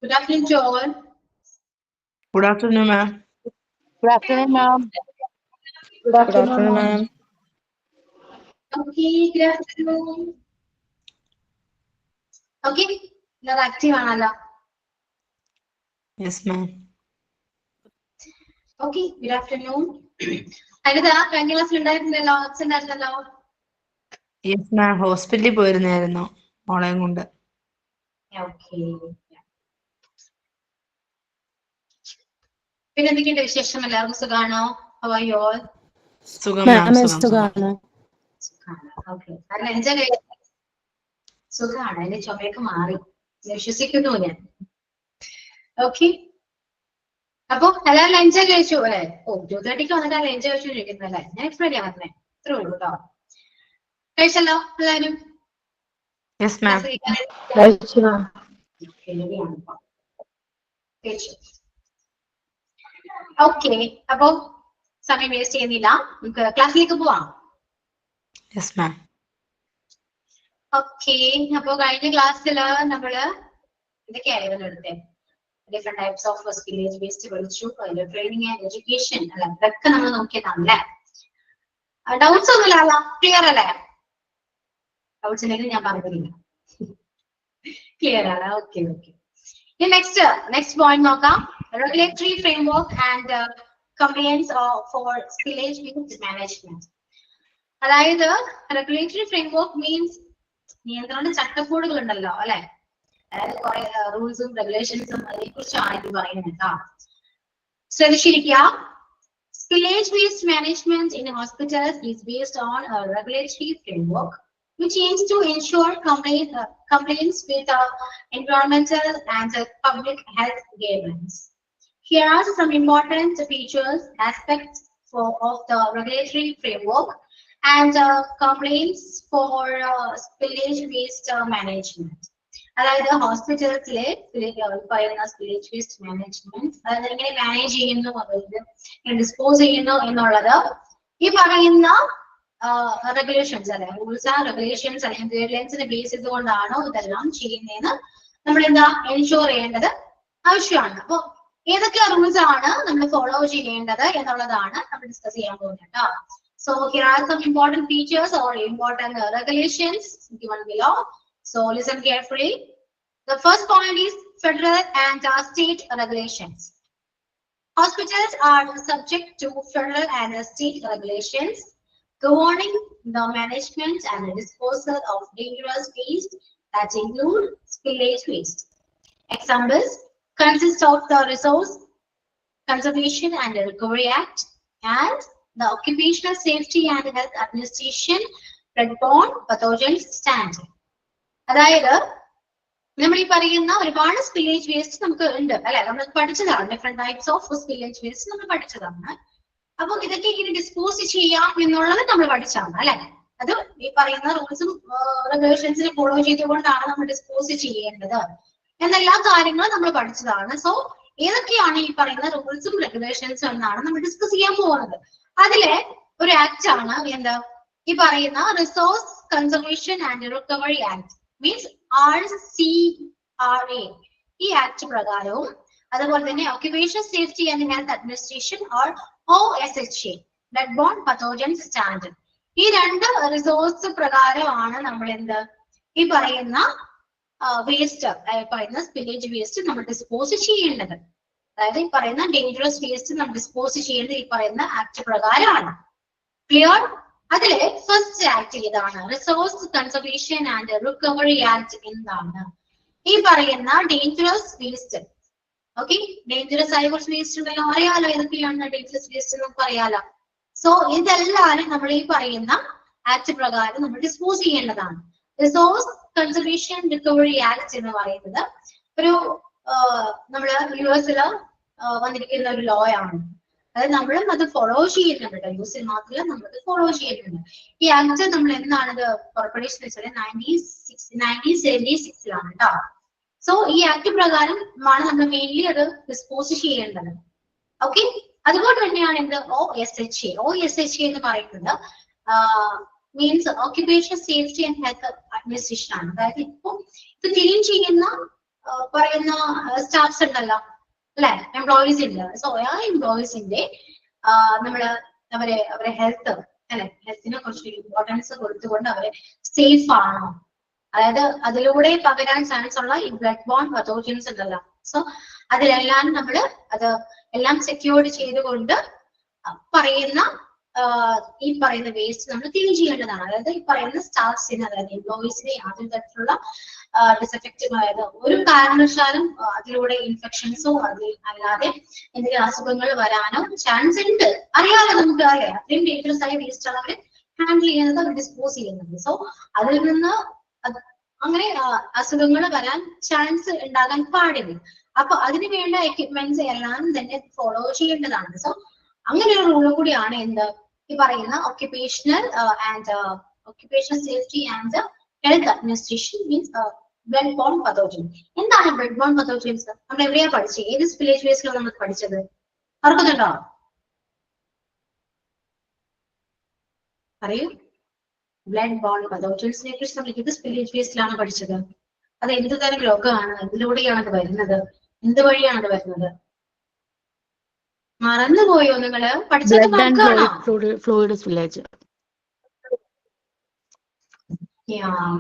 Good afternoon to all. Good afternoon, ma'am. Good afternoon, ma'am. Good Good afternoon, afternoon, ma'am. ma'am. Okay, good afternoon. Okay, you're active ആണല്ലോ. Yes, ma'am. Okay, good afternoon. Anitha കഴിഞ്ഞ ക്ലാസ്സിൽ ഉണ്ടായിരുന്നല്ലോ, absent ആയിരുന്നല്ലോ. Yes, ma'am. ഹോസ്പിറ്റലിൽ പോയിരുന്നായിരുന്നു മോളെയും കൊണ്ട്. Okay. പിന്നെ എന്തൊക്കെയുണ്ട് വിശേഷം? എല്ലാവർക്കും സുഖാണോ? How are you all? സുഖം മാം, സുഖം. സുഖാണ്. Okay. കാരണം എൻജോയ് സുഖാണ്. എന്റെ ചുമയൊക്കെ മാറി. വിശ്വസിക്കുന്നു ഞാൻ. Okay. അപ്പൊ എല്ലാവരും ലഞ്ച് കഴിച്ചു അല്ലെ? ഓ 2:30 വന്നിട്ട് ലഞ്ച് കഴിച്ചോണ്ടിരിക്കുന്നല്ലേ? ഞാൻ എക്സ്പ്ലെയിൻ ചെയ്യാൻ പറഞ്ഞേ. ഇത്രേ ഉള്ളൂ കേട്ടോ. കഴിച്ചല്ലോ എല്ലാവരും? Yes, ma'am. കഴിച്ചു, ma'am. ഓക്കെ, അപ്പൊ സമയം വേസ്റ്റ് ചെയ്യുന്നില്ല, നമുക്ക് ക്ലാസ്സിലേക്ക് പോവാം. Yes, ma'am. ഓക്കെ, അപ്പൊ കഴിഞ്ഞ ക്ലാസ്സിൽ നമ്മള് ഇതൊക്കെയായിരുന്നു എടുത്തേ. ഡിഫറെന്റ് ടൈപ്സ് ഓഫ് സ്കില്ലേജ് ബേസ്ഡ് പഠിച്ചു, അതിന്റെ ട്രെയിനിങ് ആൻഡ് എഡ്യൂക്കേഷൻ അല്ല, ഇതൊക്കെ നമ്മൾ നോക്കിയതാണല്ലേ. ഡൗട്ട്സ് ഒന്നുമില്ല, ക്ലിയർ അല്ലേ? ഡൗട്ട്സ് ഉണ്ടെങ്കിൽ ഞാൻ പറഞ്ഞില്ല. ക്ലിയർ ആണ്. Okay okay. നെക്സ്റ്റ് പോയിന്റ് നോക്കാം. Regulatory framework and compliance four spillage based management. അതായത് റെഗുലേറ്ററി ഫ്രെയിംവർക്ക് മീൻസ് നിയന്ത്രണ ചട്ടക്കൂടുകൾ ഉണ്ടല്ലോ അല്ലെ, അതായത് കുറെ റൂൾസും റെഗുലേഷൻസും അതിനെ കുറിച്ചാണ് ഇത് പറയുന്നത് കേട്ടോ. ശ്രദ്ധിച്ചിരിക്കുക. Spillage waste management in hospitals is based on a regulatory framework which aims to ensure compliance with environmental and public health guidelines. Here are some important features, aspects of the regulatory framework and complaints for spillage waste management. അതായത് ഹോസ്പിറ്റൽസിലെ പറയുന്ന spillage waste management, അതായത് എങ്ങനെ manage ചെയ്യുന്നു, അതായത് dispose ചെയ്യുന്നു എന്നുള്ളത് ഈ പറയുന്ന റെഗുലേഷൻസ് അല്ലെ, റൂൾസ് ആൻഡ് റെഗുലേഷൻസ് അല്ലെങ്കിൽ ഗൈഡ് ലൈൻസിനെ ബേസ് ചെയ്തുകൊണ്ടാണോ ഇതെല്ലാം ചെയ്യുന്നതെന്ന് നമ്മൾ എന്താ എൻഷുർ ചെയ്യേണ്ടത് ആവശ്യമാണ്. അപ്പൊ ഏതൊക്കെ റൂൾസ് ആണ് നമ്മൾ ഫോളോ ചെയ്യേണ്ടത് എന്നുള്ളതാണ് നമ്മൾ ഡിസ്കസ് ചെയ്യാൻ പോകുന്നത് കേട്ടോ. So here are some important features or important regulations given below. So listen carefully. The first point is federal and state regulations. Hospitals are subject to federal and state regulations governing the management and the disposal of dangerous waste that include spillage waste. Examples consist of the Resource Conservation and Recovery Act and the Occupational Safety and Health Administration Bloodborne Pathogens Standard. അതായത് നമ്മൾ ഈ പറയുന്ന ഒരുപാട് spillage waste നമുക്ക് ഉണ്ട് അല്ലെ, നമ്മൾ പഠിച്ചതാണ്. Different types of spillage waste നമ്മൾ പഠിച്ചതാണ്. അപ്പൊ ഇതൊക്കെ ഇങ്ങനെ ഡിസ്പോസ് ചെയ്യാം എന്നുള്ളത് നമ്മൾ പഠിച്ചതാണ് അല്ലെ. അത് ഈ പറയുന്ന റൂൾസും റെഗുലേഷൻസിനെ ഫോളോ ചെയ്തുകൊണ്ടാണ് നമ്മൾ ഡിസ്പോസ് ചെയ്യേണ്ടത് എന്നെല്ലാ കാര്യങ്ങളും നമ്മൾ പഠിച്ചതാണ്. സോ ഏതൊക്കെയാണ് ഈ പറയുന്ന റൂൾസും റെഗുലേഷൻസും എന്നാണ് നമ്മൾ ഡിസ്കസ് ചെയ്യാൻ പോകുന്നത്. അതിലെ ഒരു ആക്ട് ആണ് എന്താ ഈ പറയുന്ന resource conservation and recovery act, means RCRA. ഈ ആക്ട് പ്രകാരവും അതുപോലെ തന്നെ occupational safety and health administration or OSHA, Bloodborne Pathogens Standard, ഈ രണ്ട് റിസോഴ്സ് പ്രകാരമാണ് നമ്മൾ എന്ത് ഈ പറയുന്ന വേസ്റ്റ്, പറയുന്ന സ്പില്ലേജ് വേസ്റ്റ് നമ്മൾ ഡിസ്പോസ് ചെയ്യേണ്ടത്. അതായത് ഈ പറയുന്ന ഡേഞ്ചറസ് വേസ്റ്റ് നമ്മൾ ഡിസ്പോസ് ചെയ്യേണ്ടത് ഈ പറയുന്ന ആക്ട് പ്രകാരമാണ്. ക്ലിയർ? അതിലെ ഫസ്റ്റ് ആക്ട് ഏതാണ്? Resource conservation and recovery act എന്താണ്? ഈ പറയുന്ന ഡേഞ്ചറസ് വേസ്റ്റ്, ഓക്കെ, ഡേഞ്ചറസ് ആയ കുറച്ച് വേസ്റ്റ് ഉണ്ടല്ലോ, അറിയാലോ ഏതൊക്കെയാണ് ഡേഞ്ചറസ് വേസ്റ്റ് നമുക്ക് അറിയാലോ. സോ ഇതെല്ലാവരും നമ്മൾ ഈ പറയുന്ന ആക്ട് പ്രകാരം നമ്മൾ ഡിസ്പോസ് ചെയ്യേണ്ടതാണ്. റിസോഴ്സ് കൺസർവേഷൻ റിക്കവറി ആക്ട് എന്ന് പറയുന്നത് ഒരു നമ്മള് US വന്നിരിക്കുന്ന ഒരു ലോ ആണ്. അതായത് നമ്മളും അത് ഫോളോ ചെയ്യുന്നുണ്ട്. US മാത്രമല്ല നമ്മളത് ഫോളോ ചെയ്യുന്നുണ്ട്. ഈ ആക്ട് നമ്മൾ എന്നാണ് കോർപ്പറേഷൻ വെച്ചാൽ 1976 കേട്ടോ. സോ ഈ ആക്ട് പ്രകാരം ആണ് നമ്മൾ മെയിൻലി അത് ഡിസ്പോസ് ചെയ്യേണ്ടത്. ഓക്കെ, അതുകൊണ്ട് തന്നെയാണ് എന്ത് OSHA എന്ന് പറയുന്നത് means occupational safety and health administration ആണ്. അതായത് ഇപ്പൊ ഇത് ക്ലീൻ ചെയ്യുന്ന പറയുന്ന സ്റ്റാഫ്സ് ഉണ്ടല്ലോ അല്ലെ, എംപ്ലോയീസ് ഉണ്ട്. സോ ആ എംപ്ലോയീസിന്റെ നമ്മള് അവരെ ഹെൽത്ത് അല്ലെ, ഹെൽത്തിനെ കുറച്ച് ഇമ്പോർട്ടൻസ് കൊടുത്തുകൊണ്ട് അവരെ സേഫ് ആണോ, അതായത് അതിലൂടെ പകരാൻ ചാൻസ് ഉള്ള ഈ ബ്ലഡ് ബോൺ പതോജൻസ് ഉണ്ടല്ലോ, സോ അതിലെല്ലാം നമ്മള് അത് എല്ലാം സെക്യൂർഡ് ചെയ്തുകൊണ്ട് പറയുന്ന ഈ പറയുന്ന വേസ്റ്റ് നമ്മൾ ക്ലീൻ ചെയ്യേണ്ടതാണ്. അതായത് ഈ പറയുന്ന സ്റ്റാഫ്സിന്, അതായത് എംപ്ലോയീസിനെ യാതൊരു തരത്തിലുള്ള ഡിസെഫക്റ്റീവ് ആയത് ഒരു കാരണവശാലും അതിലൂടെ ഇൻഫെക്ഷൻസോ അല്ലാതെ എന്തെങ്കിലും അസുഖങ്ങൾ വരാനോ ചാൻസ് ഉണ്ട്. അറിയാലോ, നമുക്ക് അറിയാം അത്രയും ഡേഞ്ചറസ് ആയ വേസ്റ്റ് ആണ് അവര് ഹാൻഡിൽ ചെയ്യുന്നത്, അവർ ഡിസ്പോസ് ചെയ്യുന്നത്. സോ അതിൽ നിന്ന് അങ്ങനെ അസുഖങ്ങൾ വരാൻ ചാൻസ് ഉണ്ടാകാൻ പാടില്ല. അപ്പൊ അതിന് വേണ്ട എക്യുപ്മെന്റ്സ് എല്ലാം തന്നെ ഫോളോ ചെയ്യേണ്ടതാണ്. സോ അങ്ങനെ ഒരു റൂൾ കൂടിയാണ് എന്ത് ഈ പറയുന്ന occupational safety and health administration means blood borne pathogen. എന്താണ് ബ്ലഡ് ബോൺ പതോജൻസ്? നമ്മൾ എവിടെയാ പഠിച്ചത്? ഏത് വില്ലേജ് ബേസിലാണ് നമ്മൾ പഠിച്ചത്? ഓർക്കുന്നുണ്ടോ? പറയൂ. ബ്ലഡ് ബോൺ പതോജൻസിനെ കുറിച്ച് നമ്മൾ ഏത് വില്ലേജ് ബേസിലാണ് പഠിച്ചത്? അത് എന്ത് തരം രോഗമാണ്, എന്തിലൂടെയാണ് അത് വരുന്നത്, എന്ത് വഴിയാണ് അത് വരുന്നത്? മറന്നുപോയോ നിങ്ങള്? പഠിച്ചത് മറക്കാണോ?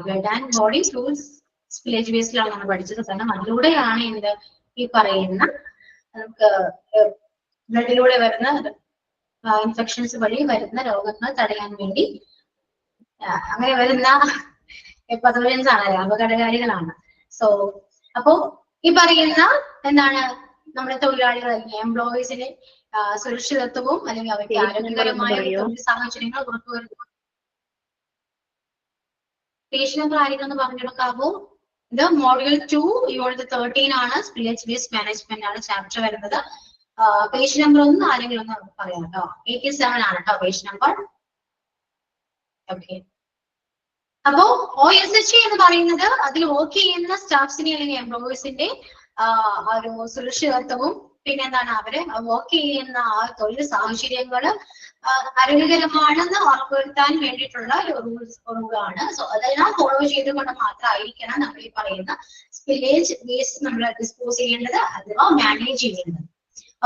Blood and body fluids village ബേസിലാണ് നമ്മൾ പഠിച്ചത്. കാരണം അതിലൂടെയാണ് എന്ത് ഈ പറയുന്ന നമുക്ക് ബ്ലഡിലൂടെ വരുന്ന ഇൻഫെക്ഷൻസ് വഴി വരുന്ന രോഗങ്ങൾ തടയാൻ വേണ്ടി അങ്ങനെ വരുന്ന പതോജൻസ് ആണല്ലോ, അപകടകാരികളാണ്. സോ അപ്പോ ഈ പറയുന്ന എന്താണ് നമ്മുടെ തൊഴിലാളികൾ അല്ലെങ്കിൽ എംപ്ലോയീസിന് സുരക്ഷിതത്വവും അല്ലെങ്കിൽ അവർക്ക് ആരോഗ്യകരമായ തൊഴിൽ സാഹചര്യങ്ങൾ ഉറപ്പുവരുത്തുക. പേജ് നമ്പർ ആരെങ്കിലും പറഞ്ഞെടുക്കാവോ? ഇത് മോഡ്യൂൾ 2 യൂണിറ്റ് 13 ആണ്, വില്ലേജ് വേസ്റ്റ് മാനേജ്മെന്റ് ആണ് ചാപ്റ്റർ വരുന്നത്. പേജ് നമ്പർ 1 ആരെങ്കിലും ഒന്ന് പറയാം കേട്ടോ. 87 ആണ് കേട്ടോ പേജ് നമ്പർ. ഓക്കെ. അപ്പോ OSHA എന്ന് പറയുന്നത് അതിൽ വർക്ക് ചെയ്യുന്ന സ്റ്റാഫ്സിനെ അല്ലെങ്കിൽ എംപ്ലോയീസിന്റെ ഒരു സുരക്ഷിതത്വവും പിന്നെ എന്താണ് അവര് വർക്ക് ചെയ്യുന്ന ആ തൊഴിൽ സാഹചര്യങ്ങള് ആരോഗ്യകരമാണെന്ന് ഉറപ്പുവരുത്താൻ വേണ്ടിയിട്ടുള്ള ഒരു റൂളാണ്. സോ അതെല്ലാം ഫോളോ ചെയ്തുകൊണ്ട് മാത്രമായിരിക്കണം നമ്മൾ ഈ പറയുന്ന വില്ലേജ് വേസ്റ്റ് നമ്മൾ ഡിസ്പോസ് ചെയ്യേണ്ടത് അഥവാ മാനേജ് ചെയ്യേണ്ടത്.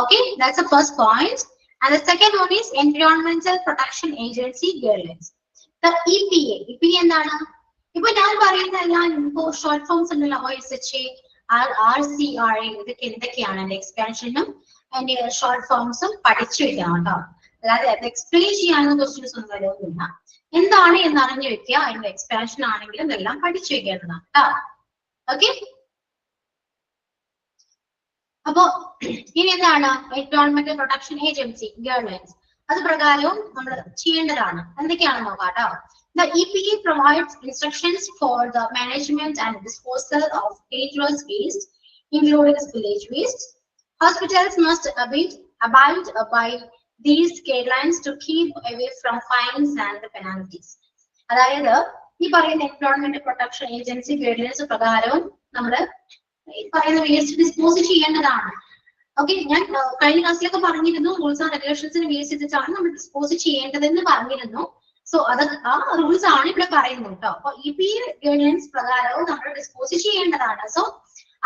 Okay, that's the first point. And the second one is എൻവയോൺമെന്റൽ പ്രൊട്ടക്ഷൻ ഏജൻസി ഗൈഡ്ലൈൻസ്. EPA എന്താണ്? ഇപ്പൊ ഞാൻ പറയുന്ന എല്ലാം ഇപ്പോ ഷോർട്ട് ഫോംസ് ഉണ്ടല്ലോ, OSHA, RCRA, ഇതൊക്കെ എന്തൊക്കെയാണ് അതിന്റെ എക്സ്പാൻഷനും അതിന്റെ ഷോർട്ട് ഫോംസും പഠിച്ചു വെക്കണം കേട്ടോ. അല്ലാതെ അത് എക്സ്പ്ലെയിൻ ചെയ്യാനുള്ള ക്വസ്റ്റ്യൻസ് ഒന്നും വരുന്നില്ല. എന്താണ് എന്ന് അറിഞ്ഞു വെക്കുക. അതിന്റെ എക്സ്പാൻഷൻ ആണെങ്കിലും എല്ലാം പഠിച്ചു വെക്കേണ്ടതാണ് കേട്ടോ. ഓക്കെ. അപ്പോ ഇനി എന്താണ് എൻവയോൺമെന്റൽ പ്രൊട്ടക്ഷൻ ഏജൻസി ഗൈഡ്ലൈൻസ്? അത് പ്രകാരവും നമ്മൾ ചെയ്യേണ്ടതാണ്. എന്തൊക്കെയാണെന്ന് നോക്കാം കേട്ടോ. The EPA provides instructions for the management and disposal of dangerous waste, including spillage waste. Hospitals must abide by these guidelines to keep away from fines and penalties. അതായത് ഈ പറയുന്ന എൻവയോൺമെന്റൽ protection agency guidelines പ്രകാരവും നമ്മൾ ഈ പറയുന്ന waste dispose ചെയ്യേണ്ടതാണ്. Okay, ഞാൻ കഴിഞ്ഞ ക്ലാസ്സിലൊക്കെ പറഞ്ഞിരുന്നു റൂൾസ് ആൻഡ് റെഗുലേഷൻസിന് ബേസ് ചെയ്തിട്ടാണ് നമ്മൾ ഡിസ്പോസ് ചെയ്യേണ്ടതെന്ന് പറഞ്ഞിരുന്നു. സോ അത് ആ റൂൾസ് ആണ് ഇവിടെ പറയുന്നത് കേട്ടോ. അപ്പൊ EPA ഗൈഡ്ലൈൻസ് പ്രകാരവും നമ്മൾ ഡിസ്പോസ് ചെയ്യേണ്ടതാണ്. സോ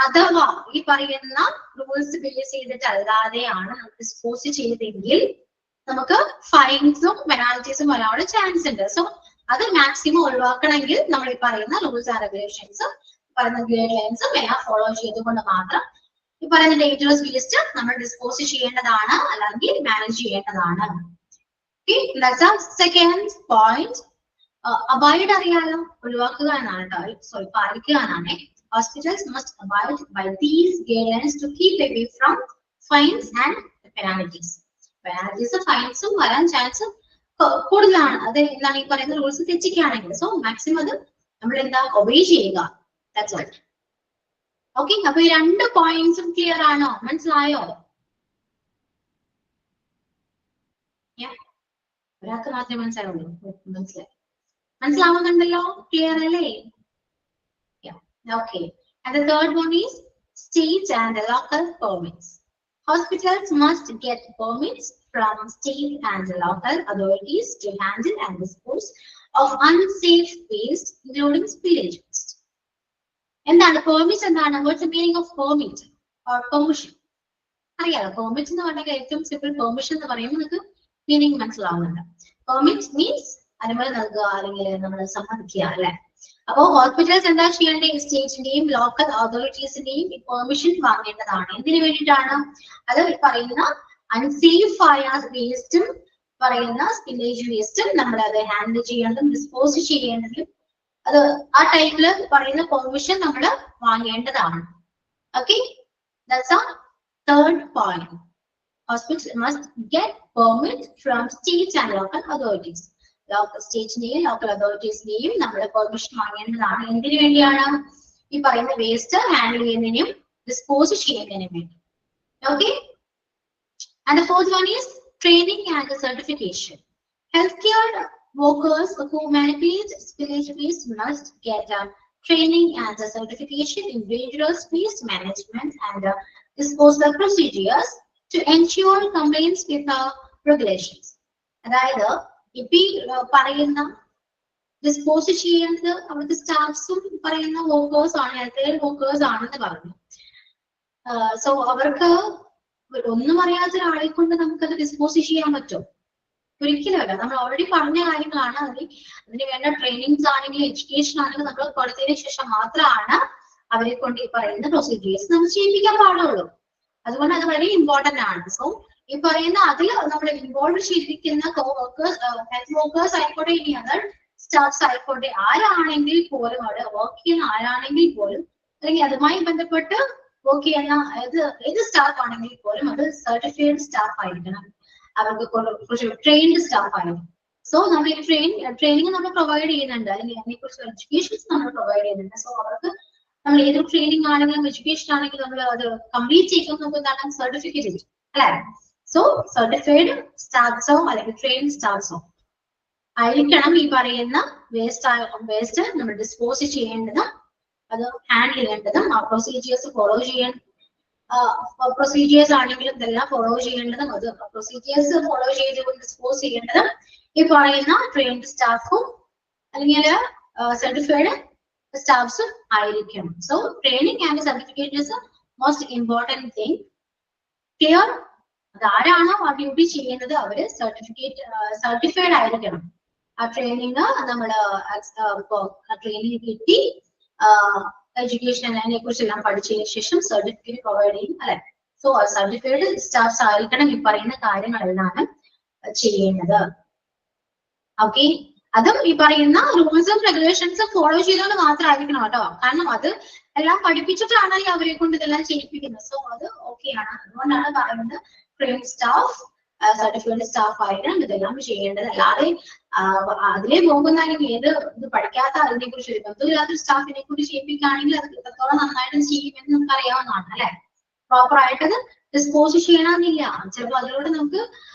അഥവാ ഈ പറയുന്ന റൂൾസ് ബേസ് ചെയ്തിട്ട് അല്ലാതെയാണ് നമ്മൾ ഡിസ്പോസ് ചെയ്തെങ്കിൽ നമുക്ക് ഫൈൻസും പെനാൽറ്റീസും വരാനുള്ള ചാൻസ് ഉണ്ട്. സോ അത് മാക്സിമം ഒഴിവാക്കണമെങ്കിൽ നമ്മൾ ഈ പറയുന്ന റൂൾസ് ആൻഡ് റെഗുലേഷൻസ് പറയുന്ന ഗൈഡ്ലൈൻസും എല്ലാം ഫോളോ ചെയ്തുകൊണ്ട് മാത്രം ഈ പറയുന്ന ഡേഞ്ചറസ് വേസ്റ്റ് നമ്മൾ ഡിസ്പോസ് ചെയ്യേണ്ടതാണ്, അല്ലെങ്കിൽ മാനേജ് ചെയ്യേണ്ടതാണ്. സെക്കൻഡ് പോയിന്റ്, അബൈഡ് അറിയാലോ, ഒഴിവാക്കുക എന്നാണ് കേട്ടോ, സോറി പാലിക്കുക എന്നാണ്. Hospitals must abide by these guidelines to keep away from fines and penalties. Penalties ഫൈൻസും വരാൻ ചാൻസ് കൂടുതലാണ്. അത് എന്താണ് ഈ പറയുന്ന റൂൾസ് തെറ്റിക്കുകയാണെങ്കിൽ. സോ മാക്സിമം അത് നമ്മൾ എന്താ ഒബേ ചെയ്യുക. That's all. ഓക്കെ, അപ്പൊ ഈ രണ്ട് പോയിന്റ്സും ക്ലിയർ ആണോ? മനസ്സിലായോ? ഒരാൾക്ക് മാത്രമേ മനസ്സിലാവുള്ളൂ. മനസ്സിലാവുന്നുണ്ടല്ലോ? ക്ലിയർ അല്ലേ? Okay. And the third one is state and the local permits. Hospitals must get permits from state and the local authorities to handle and dispose of unsafe waste, including spillage waste. എന്താണ് permit? എന്താണ് what's the meaning of permit or permission? അറിയാലോ, permit എന്ന് പറഞ്ഞാൽ ഏറ്റവും simple permission എന്ന് പറയുമ്പോൾ നിങ്ങൾക്ക് meaning മനസ്സിലാവുന്നുണ്ട്. പെർമിറ്റ് മീൻസ് അനുമതി നൽകുക അല്ലെങ്കിൽ നമ്മൾ സമ്മതിക്കുക അല്ലെ. അപ്പോ ഹോസ്പിറ്റൽസ് എന്താ ചെയ്യേണ്ടത്? സ്റ്റേറ്റിന്റെയും ലോക്കൽ അതോറിറ്റീസിന്റെയും പെർമിഷൻ വാങ്ങേണ്ടതാണ്. എന്തിനു വേണ്ടിയിട്ടാണ്? അത് പറയുന്ന അൺസേഫ് ആയ വേസ്റ്റും പറയുന്ന സ്പില്ലേജ് വേസ്റ്റും നമ്മൾ അത് ഹാൻഡിൽ ചെയ്യേണ്ടതും ഡിസ്പോസ് ചെയ്യേണ്ടതും അത് ആ ടൈമില് പറയുന്ന പെർമിഷൻ നമ്മൾ വാങ്ങേണ്ടതാണ്. ഓക്കെ, ദാറ്റ്സ് ആ third point. Hospitals must get permit from state and local authorities. Local സ്റ്റേറ്റിന്റെയും ലോക്കൽ അതോറിറ്റീസിന്റെയും നമ്മൾ പെർമിഷൻ വാങ്ങേണ്ടതാണ്. എന്തിനു വേണ്ടിയാണ്? ഈ പറയുന്ന വേസ്റ്റ് ഹാൻഡിൽ ചെയ്യുന്നതിനും ഡിസ്പോസ് ചെയ്യുന്നതിനും വേണ്ടി. Okay, and the fourth one is training and certification. Healthcare workers who manipulate spillage waste must get training and certification in dangerous waste management and disposal procedures to ensure compliance with the regulations. അതായത് ഇപ്പൊ പറയുന്ന dispose ചെയ്യുന്നത് അവിടുത്തെ സ്റ്റാഫ്സും പറയുന്ന workers ആണ്, health care workers ആണെന്ന് പറഞ്ഞു. So അവർക്ക് ഒന്നും അറിയാത്ത ഒരാളെ കൊണ്ട് നമുക്കത് ഡിസ്പോസ് ചെയ്യാൻ പറ്റും? ഒരിക്കലുമല്ല. നമ്മൾ ഓൾറെഡി പറഞ്ഞ കാര്യങ്ങളാണ്. അതിന് വേണ്ട ട്രെയിനിങ്സ് ആണെങ്കിലും എഡ്യൂക്കേഷൻ ആണെങ്കിലും നമ്മൾ കൊടുത്തതിന് ശേഷം മാത്രമാണ് അവരെ കൊണ്ട് ഈ പറയുന്ന പ്രൊസീജിയേഴ്സ് നമ്മൾ ചെയ്യിപ്പിക്കാൻ പാടുള്ളൂ. അതുകൊണ്ട് അത് വളരെ ഇമ്പോർട്ടന്റ് ആണ്. സോ ഈ പറയുന്ന അതിൽ നമ്മൾ ഇൻവോൾവ് ചെയ്തിരിക്കുന്ന കോവർക്കേഴ്സ്, ഹെൽത്ത് വർക്കേഴ്സ് ആയിക്കോട്ടെ, ഇനി അതർ സ്റ്റാഫ്സ് ആയിക്കോട്ടെ, ആരാണെങ്കിൽ പോലും അവിടെ വർക്ക് ചെയ്യുന്ന ആരാണെങ്കിൽ പോലും അല്ലെങ്കിൽ അതുമായി ബന്ധപ്പെട്ട് വർക്ക് ചെയ്യുന്ന ഏത് സ്റ്റാഫ് ആണെങ്കിൽ പോലും അത് സർട്ടിഫൈഡ് സ്റ്റാഫ് ആയിരിക്കണം. അവർക്ക് കുറച്ച് ട്രെയിൻഡ് സ്റ്റാഫ് ആയിരിക്കും. സോ നമ്മൾ ഈ ട്രെയിനിങ് നമ്മൾ പ്രൊവൈഡ് ചെയ്യുന്നുണ്ട്, അല്ലെങ്കിൽ അതിനെക്കുറിച്ചുള്ള എഡ്യൂക്കേഷൻസ് നമ്മൾ പ്രൊവൈഡ് ചെയ്യുന്നുണ്ട്. സോ അവർക്ക് നമ്മൾ ഏതൊരു ട്രെയിനിങ് ആണെങ്കിലും എഡ്യൂക്കേഷൻ ആണെങ്കിലും നമ്മൾ അത് കംപ്ലീറ്റ് ചെയ്യുമ്പോൾ നമുക്ക് എന്താണ് സർട്ടിഫിക്കറ്റ് കിട്ടും അല്ലെ. സോ സർട്ടിഫൈഡ് സ്റ്റാഫ്സോ അല്ലെങ്കിൽ ട്രെയിൻഡ് സ്റ്റാഫ്സോ ആയിരിക്കണം ഈ പറയുന്ന വേസ്റ്റ് നമ്മൾ ഡിസ്പോസ് ചെയ്യേണ്ടതും അത് ഹാൻഡിൽ ചെയ്യേണ്ടതും ആ പ്രൊസീജിയേഴ്സ് ഫോളോ പ്രൊസീജിയേഴ്സ് ആണെങ്കിലും ഇതെല്ലാം ഫോളോ ചെയ്യേണ്ടതും അത് പ്രൊസീജിയേഴ്സ് ഫോളോ ചെയ്ത് ഡിസ്പോസ് ചെയ്യേണ്ടതും ഈ പറയുന്ന ട്രെയിൻഡ് സ്റ്റാഫും അല്ലെങ്കിൽ സർട്ടിഫൈഡ് സ്റ്റാഫ്സും ആയിരിക്കും. So training and certification is most important thing. Clear? അതാരാണോ ആ ഡ്യൂട്ടി ചെയ്യുന്നത് അവര് സർട്ടിഫൈഡ് ആയിരിക്കണം. ആ ട്രെയിനിങ് നമ്മള് ട്രെയിനിങ് കിട്ടി എഡ്യൂക്കേഷൻ അതിനെ കുറിച്ചെല്ലാം പഠിച്ചതിന് ശേഷം സർട്ടിഫിക്കറ്റ് പ്രൊവൈഡ് ചെയ്യും അല്ലെ. സോ സർട്ടിഫൈഡ് സ്റ്റാഫ്സ് ആയിരിക്കണം ഈ പറയുന്ന കാര്യങ്ങളെല്ലാം ചെയ്യുന്നത്. ഓക്കെ, അതും ഈ പറയുന്ന റൂൾസും റെഗുലേഷൻസും ഫോളോ ചെയ്തുകൊണ്ട് മാത്രമായിരിക്കണം കേട്ടോ. കാരണം അത് എല്ലാം പഠിപ്പിച്ചിട്ടാണ് അവരെ കൊണ്ട് ഇതെല്ലാം ചെയ്യിപ്പിക്കുന്നത്. സോ അത് ഓക്കെയാണ്. അതുകൊണ്ടാണ് പറയുന്നത് ട്രെയിൻഡ് സ്റ്റാഫ്, സർട്ടിഫൈഡ് സ്റ്റാഫ് ആയിരിക്കണം ഇതെല്ലാം ചെയ്യേണ്ടത്. അല്ലാതെ അതിലേ പോകുന്ന ഏത് ഇത് പഠിക്കാത്ത അതിനെ കുറിച്ച് ബന്ധമില്ലാത്ത സ്റ്റാഫിനെ കുറിച്ച് ചെയ്യിപ്പിക്കുകയാണെങ്കിൽ അത് എത്രത്തോളം നന്നായിട്ട് ചെയ്യുമെന്ന് നമുക്ക് അറിയാവുന്നതാണ് അല്ലെ. പ്രോപ്പർ ആയിട്ട് അത് ഡിസ്പോസ് ചെയ്യണമെന്നില്ല. ചിലപ്പോൾ അതിലൂടെ നമുക്ക്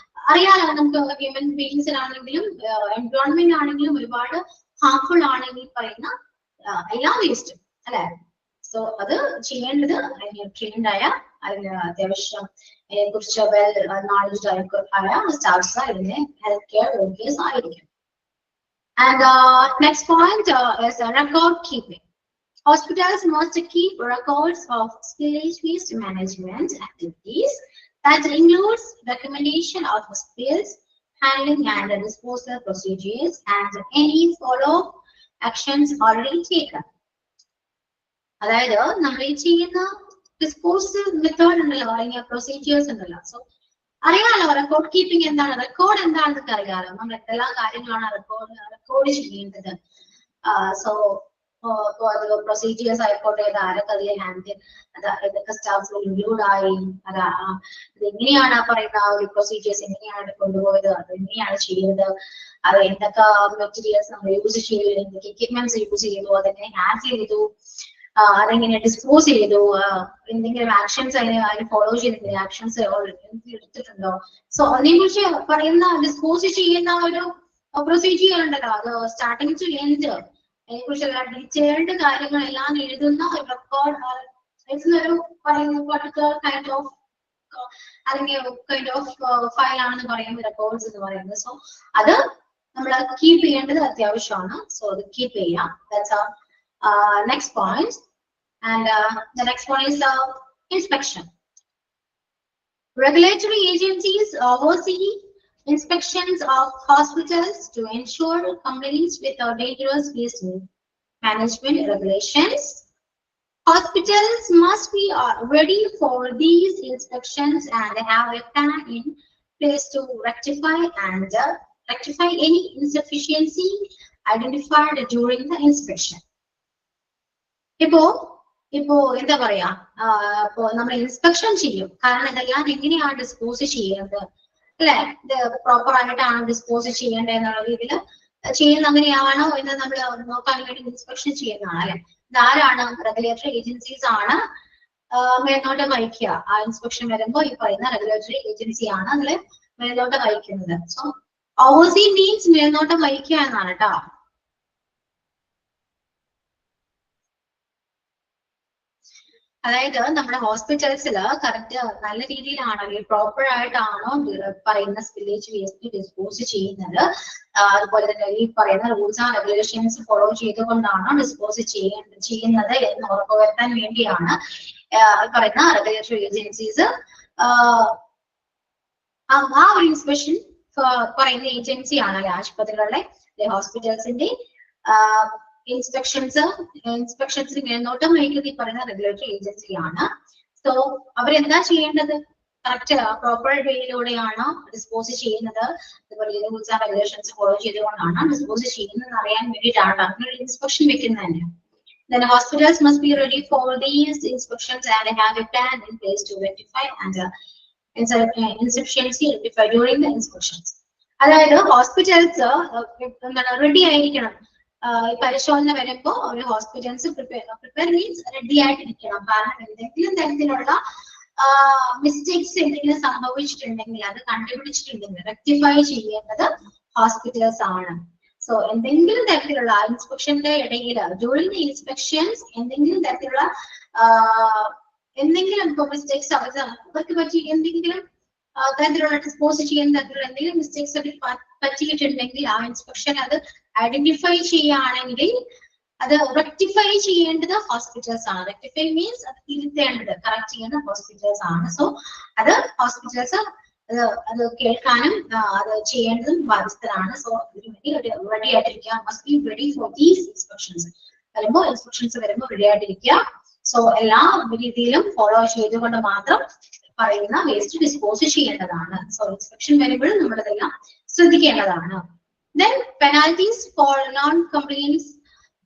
അറിയാലോ, നമുക്ക് ഹ്യൂമൻ ബീങ്സിനാണെങ്കിലും എൻവയോൺമെന്റ് ആണെങ്കിലും ഒരുപാട് ഹാർംഫുൾ ആണെങ്കിൽ പറയുന്ന എല്ലാ വേസ്റ്റും അല്ലെ. സോ അത് ചെയ്യേണ്ടത് ട്രെയിൻഡ് ആയ അതിന് അത്യാവശ്യം അതിനെ കുറിച്ച് വെൽ നോളജ് ആയ സ്റ്റാഫ്സ് ഇതിനെ ഹെൽത്ത് കെയർ വർക്കേഴ്സ് ആയിരിക്കും. And next point is record keeping. Hospitals must keep records of spillage waste management activities. That includes documentation of spills, handling and disposal procedures, and any follow-up actions already taken. അതായത് നമ്മൾ ഈ ചെയ്യുന്ന disposal method ഉണ്ടല്ലോ അല്ലെങ്കിൽ procedures ഉണ്ടല്ലോ. So അറിയാലോ record keeping എന്താണ്, record എന്താണെന്നൊക്കെ അറിയാലോ. നമ്മൾ എല്ലാ കാര്യങ്ങളാണ് റെക്കോർഡ് ചെയ്യേണ്ടത്. സോ പ്രൊസീജിയേഴ്സ് ആയിക്കോട്ടെ, അത് ആരൊക്കെ അതിൽ ഹാൻഡിൽ, ഏതൊക്കെ സ്റ്റാഫ്സ് ഇൻക്ലൂഡ് ആയി, എങ്ങനെയാണ് പറയുന്ന ആ ഒരു പ്രൊസീജിയേഴ്സ് എങ്ങനെയാണ് കൊണ്ടുപോയത്, അത് എങ്ങനെയാണ് ചെയ്യുന്നത്, അത് എന്തൊക്കെ മെറ്റീരിയൽസ് നമ്മൾ യൂസ് ചെയ്തു, എന്തൊക്കെ എക്യുപ്മെന്റ്സ് യൂസ് ചെയ്തു, അതെങ്ങനെ ഹാൻഡിൽ ചെയ്തു, അതെങ്ങനെ ഡിസ്പോസ് ചെയ്തു, എന്തെങ്കിലും ആക്ഷൻസ് അതിന് ഫോളോ ചെയ്തിട്ടുണ്ടെങ്കിൽ ആക്ഷൻസ് എടുത്തിട്ടുണ്ടോ. സോ അതിനെ കുറിച്ച് പറയുന്ന ഡിസ്പോസ് ചെയ്യുന്ന ഒരു പ്രൊസീജിയർ ഉണ്ടല്ലോ, അത് സ്റ്റാർട്ടിങ് ടു എൻഡ് അതിനെ കുറിച്ചുള്ള ഡീറ്റെയിൽഡ് കാര്യങ്ങളെല്ലാം എഴുതുന്ന ഒരു റെക്കോർഡ് ഒരു പറയുന്ന പർട്ടിക്കുലർ കൈൻഡ് ഓഫ് അല്ലെങ്കിൽ കൈൻഡ് ഓഫ് ഫയൽ ആണെന്ന് പറയുന്നത് റെക്കോർഡ്സ് എന്ന് പറയുന്നത്. സോ അത് നമ്മൾ കീപ്പ് ചെയ്യേണ്ടത് അത്യാവശ്യമാണ്. സോ അത് കീപ്പ് ചെയ്യാം. That's our next point. And the next one is inspection. Regulatory agencies oversee inspections of hospitals to ensure compliance with dangerous waste management regulations. Hospitals must be ready for these inspections and have a plan in place to rectify any insufficiency identified during the inspection. ഇപ്പോ എന്താ പറയാ, ഇപ്പോ നമ്മൾ inspection ചെയ്യും. കാരണം ഇതെല്ലാം എങ്ങനെയാണ് dispose ചെയ്യുന്നത്, അല്ലെ? ഇത് പ്രോപ്പർ ആയിട്ടാണ് ഡിസ്പോസ് ചെയ്യേണ്ടത് എന്നുള്ള രീതിയിൽ ചെയ്യുന്ന അങ്ങനെയാണോ എന്ന് നമ്മൾ നോക്കാൻ വേണ്ടി ഇൻസ്പെക്ഷൻ ചെയ്യുന്നതാണ്, അല്ലെ? ഇതാരാണ്? റെഗുലേറ്ററി ഏജൻസീസ് ആണ് മേൽനോട്ടം വഹിക്കുക. ആ ഇൻസ്പെക്ഷൻ വരുമ്പോൾ ഈ പറയുന്ന റെഗുലേറ്ററി ഏജൻസിയാണ് അതിൽ മേൽനോട്ടം വഹിക്കുന്നത്. സോ ഓവർസീ മീൻസ് മേൽനോട്ടം വഹിക്കുക എന്നാണ് കേട്ടോ. അതായത് നമ്മുടെ ഹോസ്പിറ്റൽസിൽ കറക്റ്റ് നല്ല രീതിയിലാണോ അല്ലെങ്കിൽ പ്രോപ്പർ ആയിട്ടാണോ പറയുന്ന സ്പില്ലേജ് വേസ്റ്റ് ഡിസ്പോസ് ചെയ്യുന്നത്, അതുപോലെ തന്നെ ഈ പറയുന്ന റൂൾസ് ആൻഡ് റെഗുലേഷൻസ് ഫോളോ ചെയ്തുകൊണ്ടാണോ ഡിസ്പോസ് ചെയ്യുന്നത് എന്ന് ഉറപ്പുവരുത്താൻ വേണ്ടിയാണ് പറയുന്ന റെഗുലേറ്ററി ഏജൻസീസ് ആ ഒരു ഇൻസ്പെക്ഷൻ പറയുന്ന ഏജൻസിയാണ്, അല്ലെ? ആശുപത്രികളുടെ ഹോസ്പിറ്റൽസിന്റെ ഇൻസ്പെക്ഷൻസിന് മേൽനോട്ടം വഹിക്കുന്നത് ഈ പറയുന്ന റെഗുലേറ്ററി ഏജൻസിയാണ്. സോ അവരെന്താ ചെയ്യേണ്ടത്? കറക്റ്റ് പ്രോപ്പർ വേയിലൂടെയാണോ ഡിസ്പോസ് ചെയ്യുന്നത്, അതുപോലെ റൂൾസ് ആൻഡ് റെഗുലേഷൻസ് ഫോളോ ചെയ്തുകൊണ്ടാണ് ഡിസ്പോസ് ചെയ്യുന്നത് അറിയാൻ വേണ്ടിയിട്ടാണ് അങ്ങനെ ഇൻസ്പെക്ഷൻ വെക്കുന്നത് തന്നെ. Then hospitals must be ready for these inspections and have a plan in place to rectify and insufficiency rectify during the inspections. അതായത് ഹോസ്പിറ്റൽസ് റെഡി ആയിരിക്കണം. പരിശോധന വരുമ്പോ ഒരു ഹോസ്പിറ്റൽസ് പ്രിപ്പയർ മീൻസ് റെഡി ആയിട്ടിരിക്കണം. കാരണം എന്തെങ്കിലും തരത്തിലുള്ള മിസ്റ്റേക്സ് എന്തെങ്കിലും സംഭവിച്ചിട്ടുണ്ടെങ്കിൽ അത് കണ്ടുപിടിച്ചിട്ടുണ്ടെങ്കിൽ റെക്ടിഫൈ ചെയ്യേണ്ടത് ഹോസ്പിറ്റൽസ് ആണ്. സോ എന്തെങ്കിലും തരത്തിലുള്ള ഇൻസ്പെക്ഷന്റെ ഇടയിൽ ഡ്യൂറിംഗ് ദി ഇൻസ്പെക്ഷൻസ് എന്തെങ്കിലും തരത്തിലുള്ള മിസ്റ്റേക്സ് അവർക്ക് പറ്റി എന്തെങ്കിലും തരത്തിലുള്ള ഡിസ്പോസ് ചെയ്യുന്ന തരത്തിലുള്ള എന്തെങ്കിലും മിസ്റ്റേക്സ് പറ്റിയിട്ടുണ്ടെങ്കിൽ ആ ഇൻസ്പെക്ഷൻ അത് ഐഡന്റിഫൈ ചെയ്യുകയാണെങ്കിൽ അത് റെക്ടിഫൈ ചെയ്യേണ്ടത് ഹോസ്പിറ്റൽസ് ആണ്. റെക്ടിഫൈ മീൻസ് അത് തിരുത്തേണ്ടത്, കറക്റ്റ് ചെയ്യുന്ന ഹോസ്പിറ്റൽസ് ആണ്. സോ അത് ഹോസ്പിറ്റൽസ് അത് കേൾക്കാനും അത് ചെയ്യേണ്ടതും ബാധ്യസ്ഥരാണ്. സോ റെഡി ആയിട്ടിരിക്കുക. Must be ready for these inspections. വരുമ്പോൾ ഇൻസ്പെക്ഷൻസ് വരുമ്പോൾ റെഡി ആയിട്ടിരിക്കുക. സോ എല്ലാ രീതിയിലും ഫോളോ ചെയ്തുകൊണ്ട് മാത്രം പറയുന്ന വേസ്റ്റ് ഡിസ്പോസ് ചെയ്യേണ്ടതാണ്. സോ ഇൻസ്പെക്ഷൻ വരുമ്പോഴും നമ്മളതെല്ലാം ശ്രദ്ധിക്കേണ്ടതാണ്. Then penalties for non-compliance.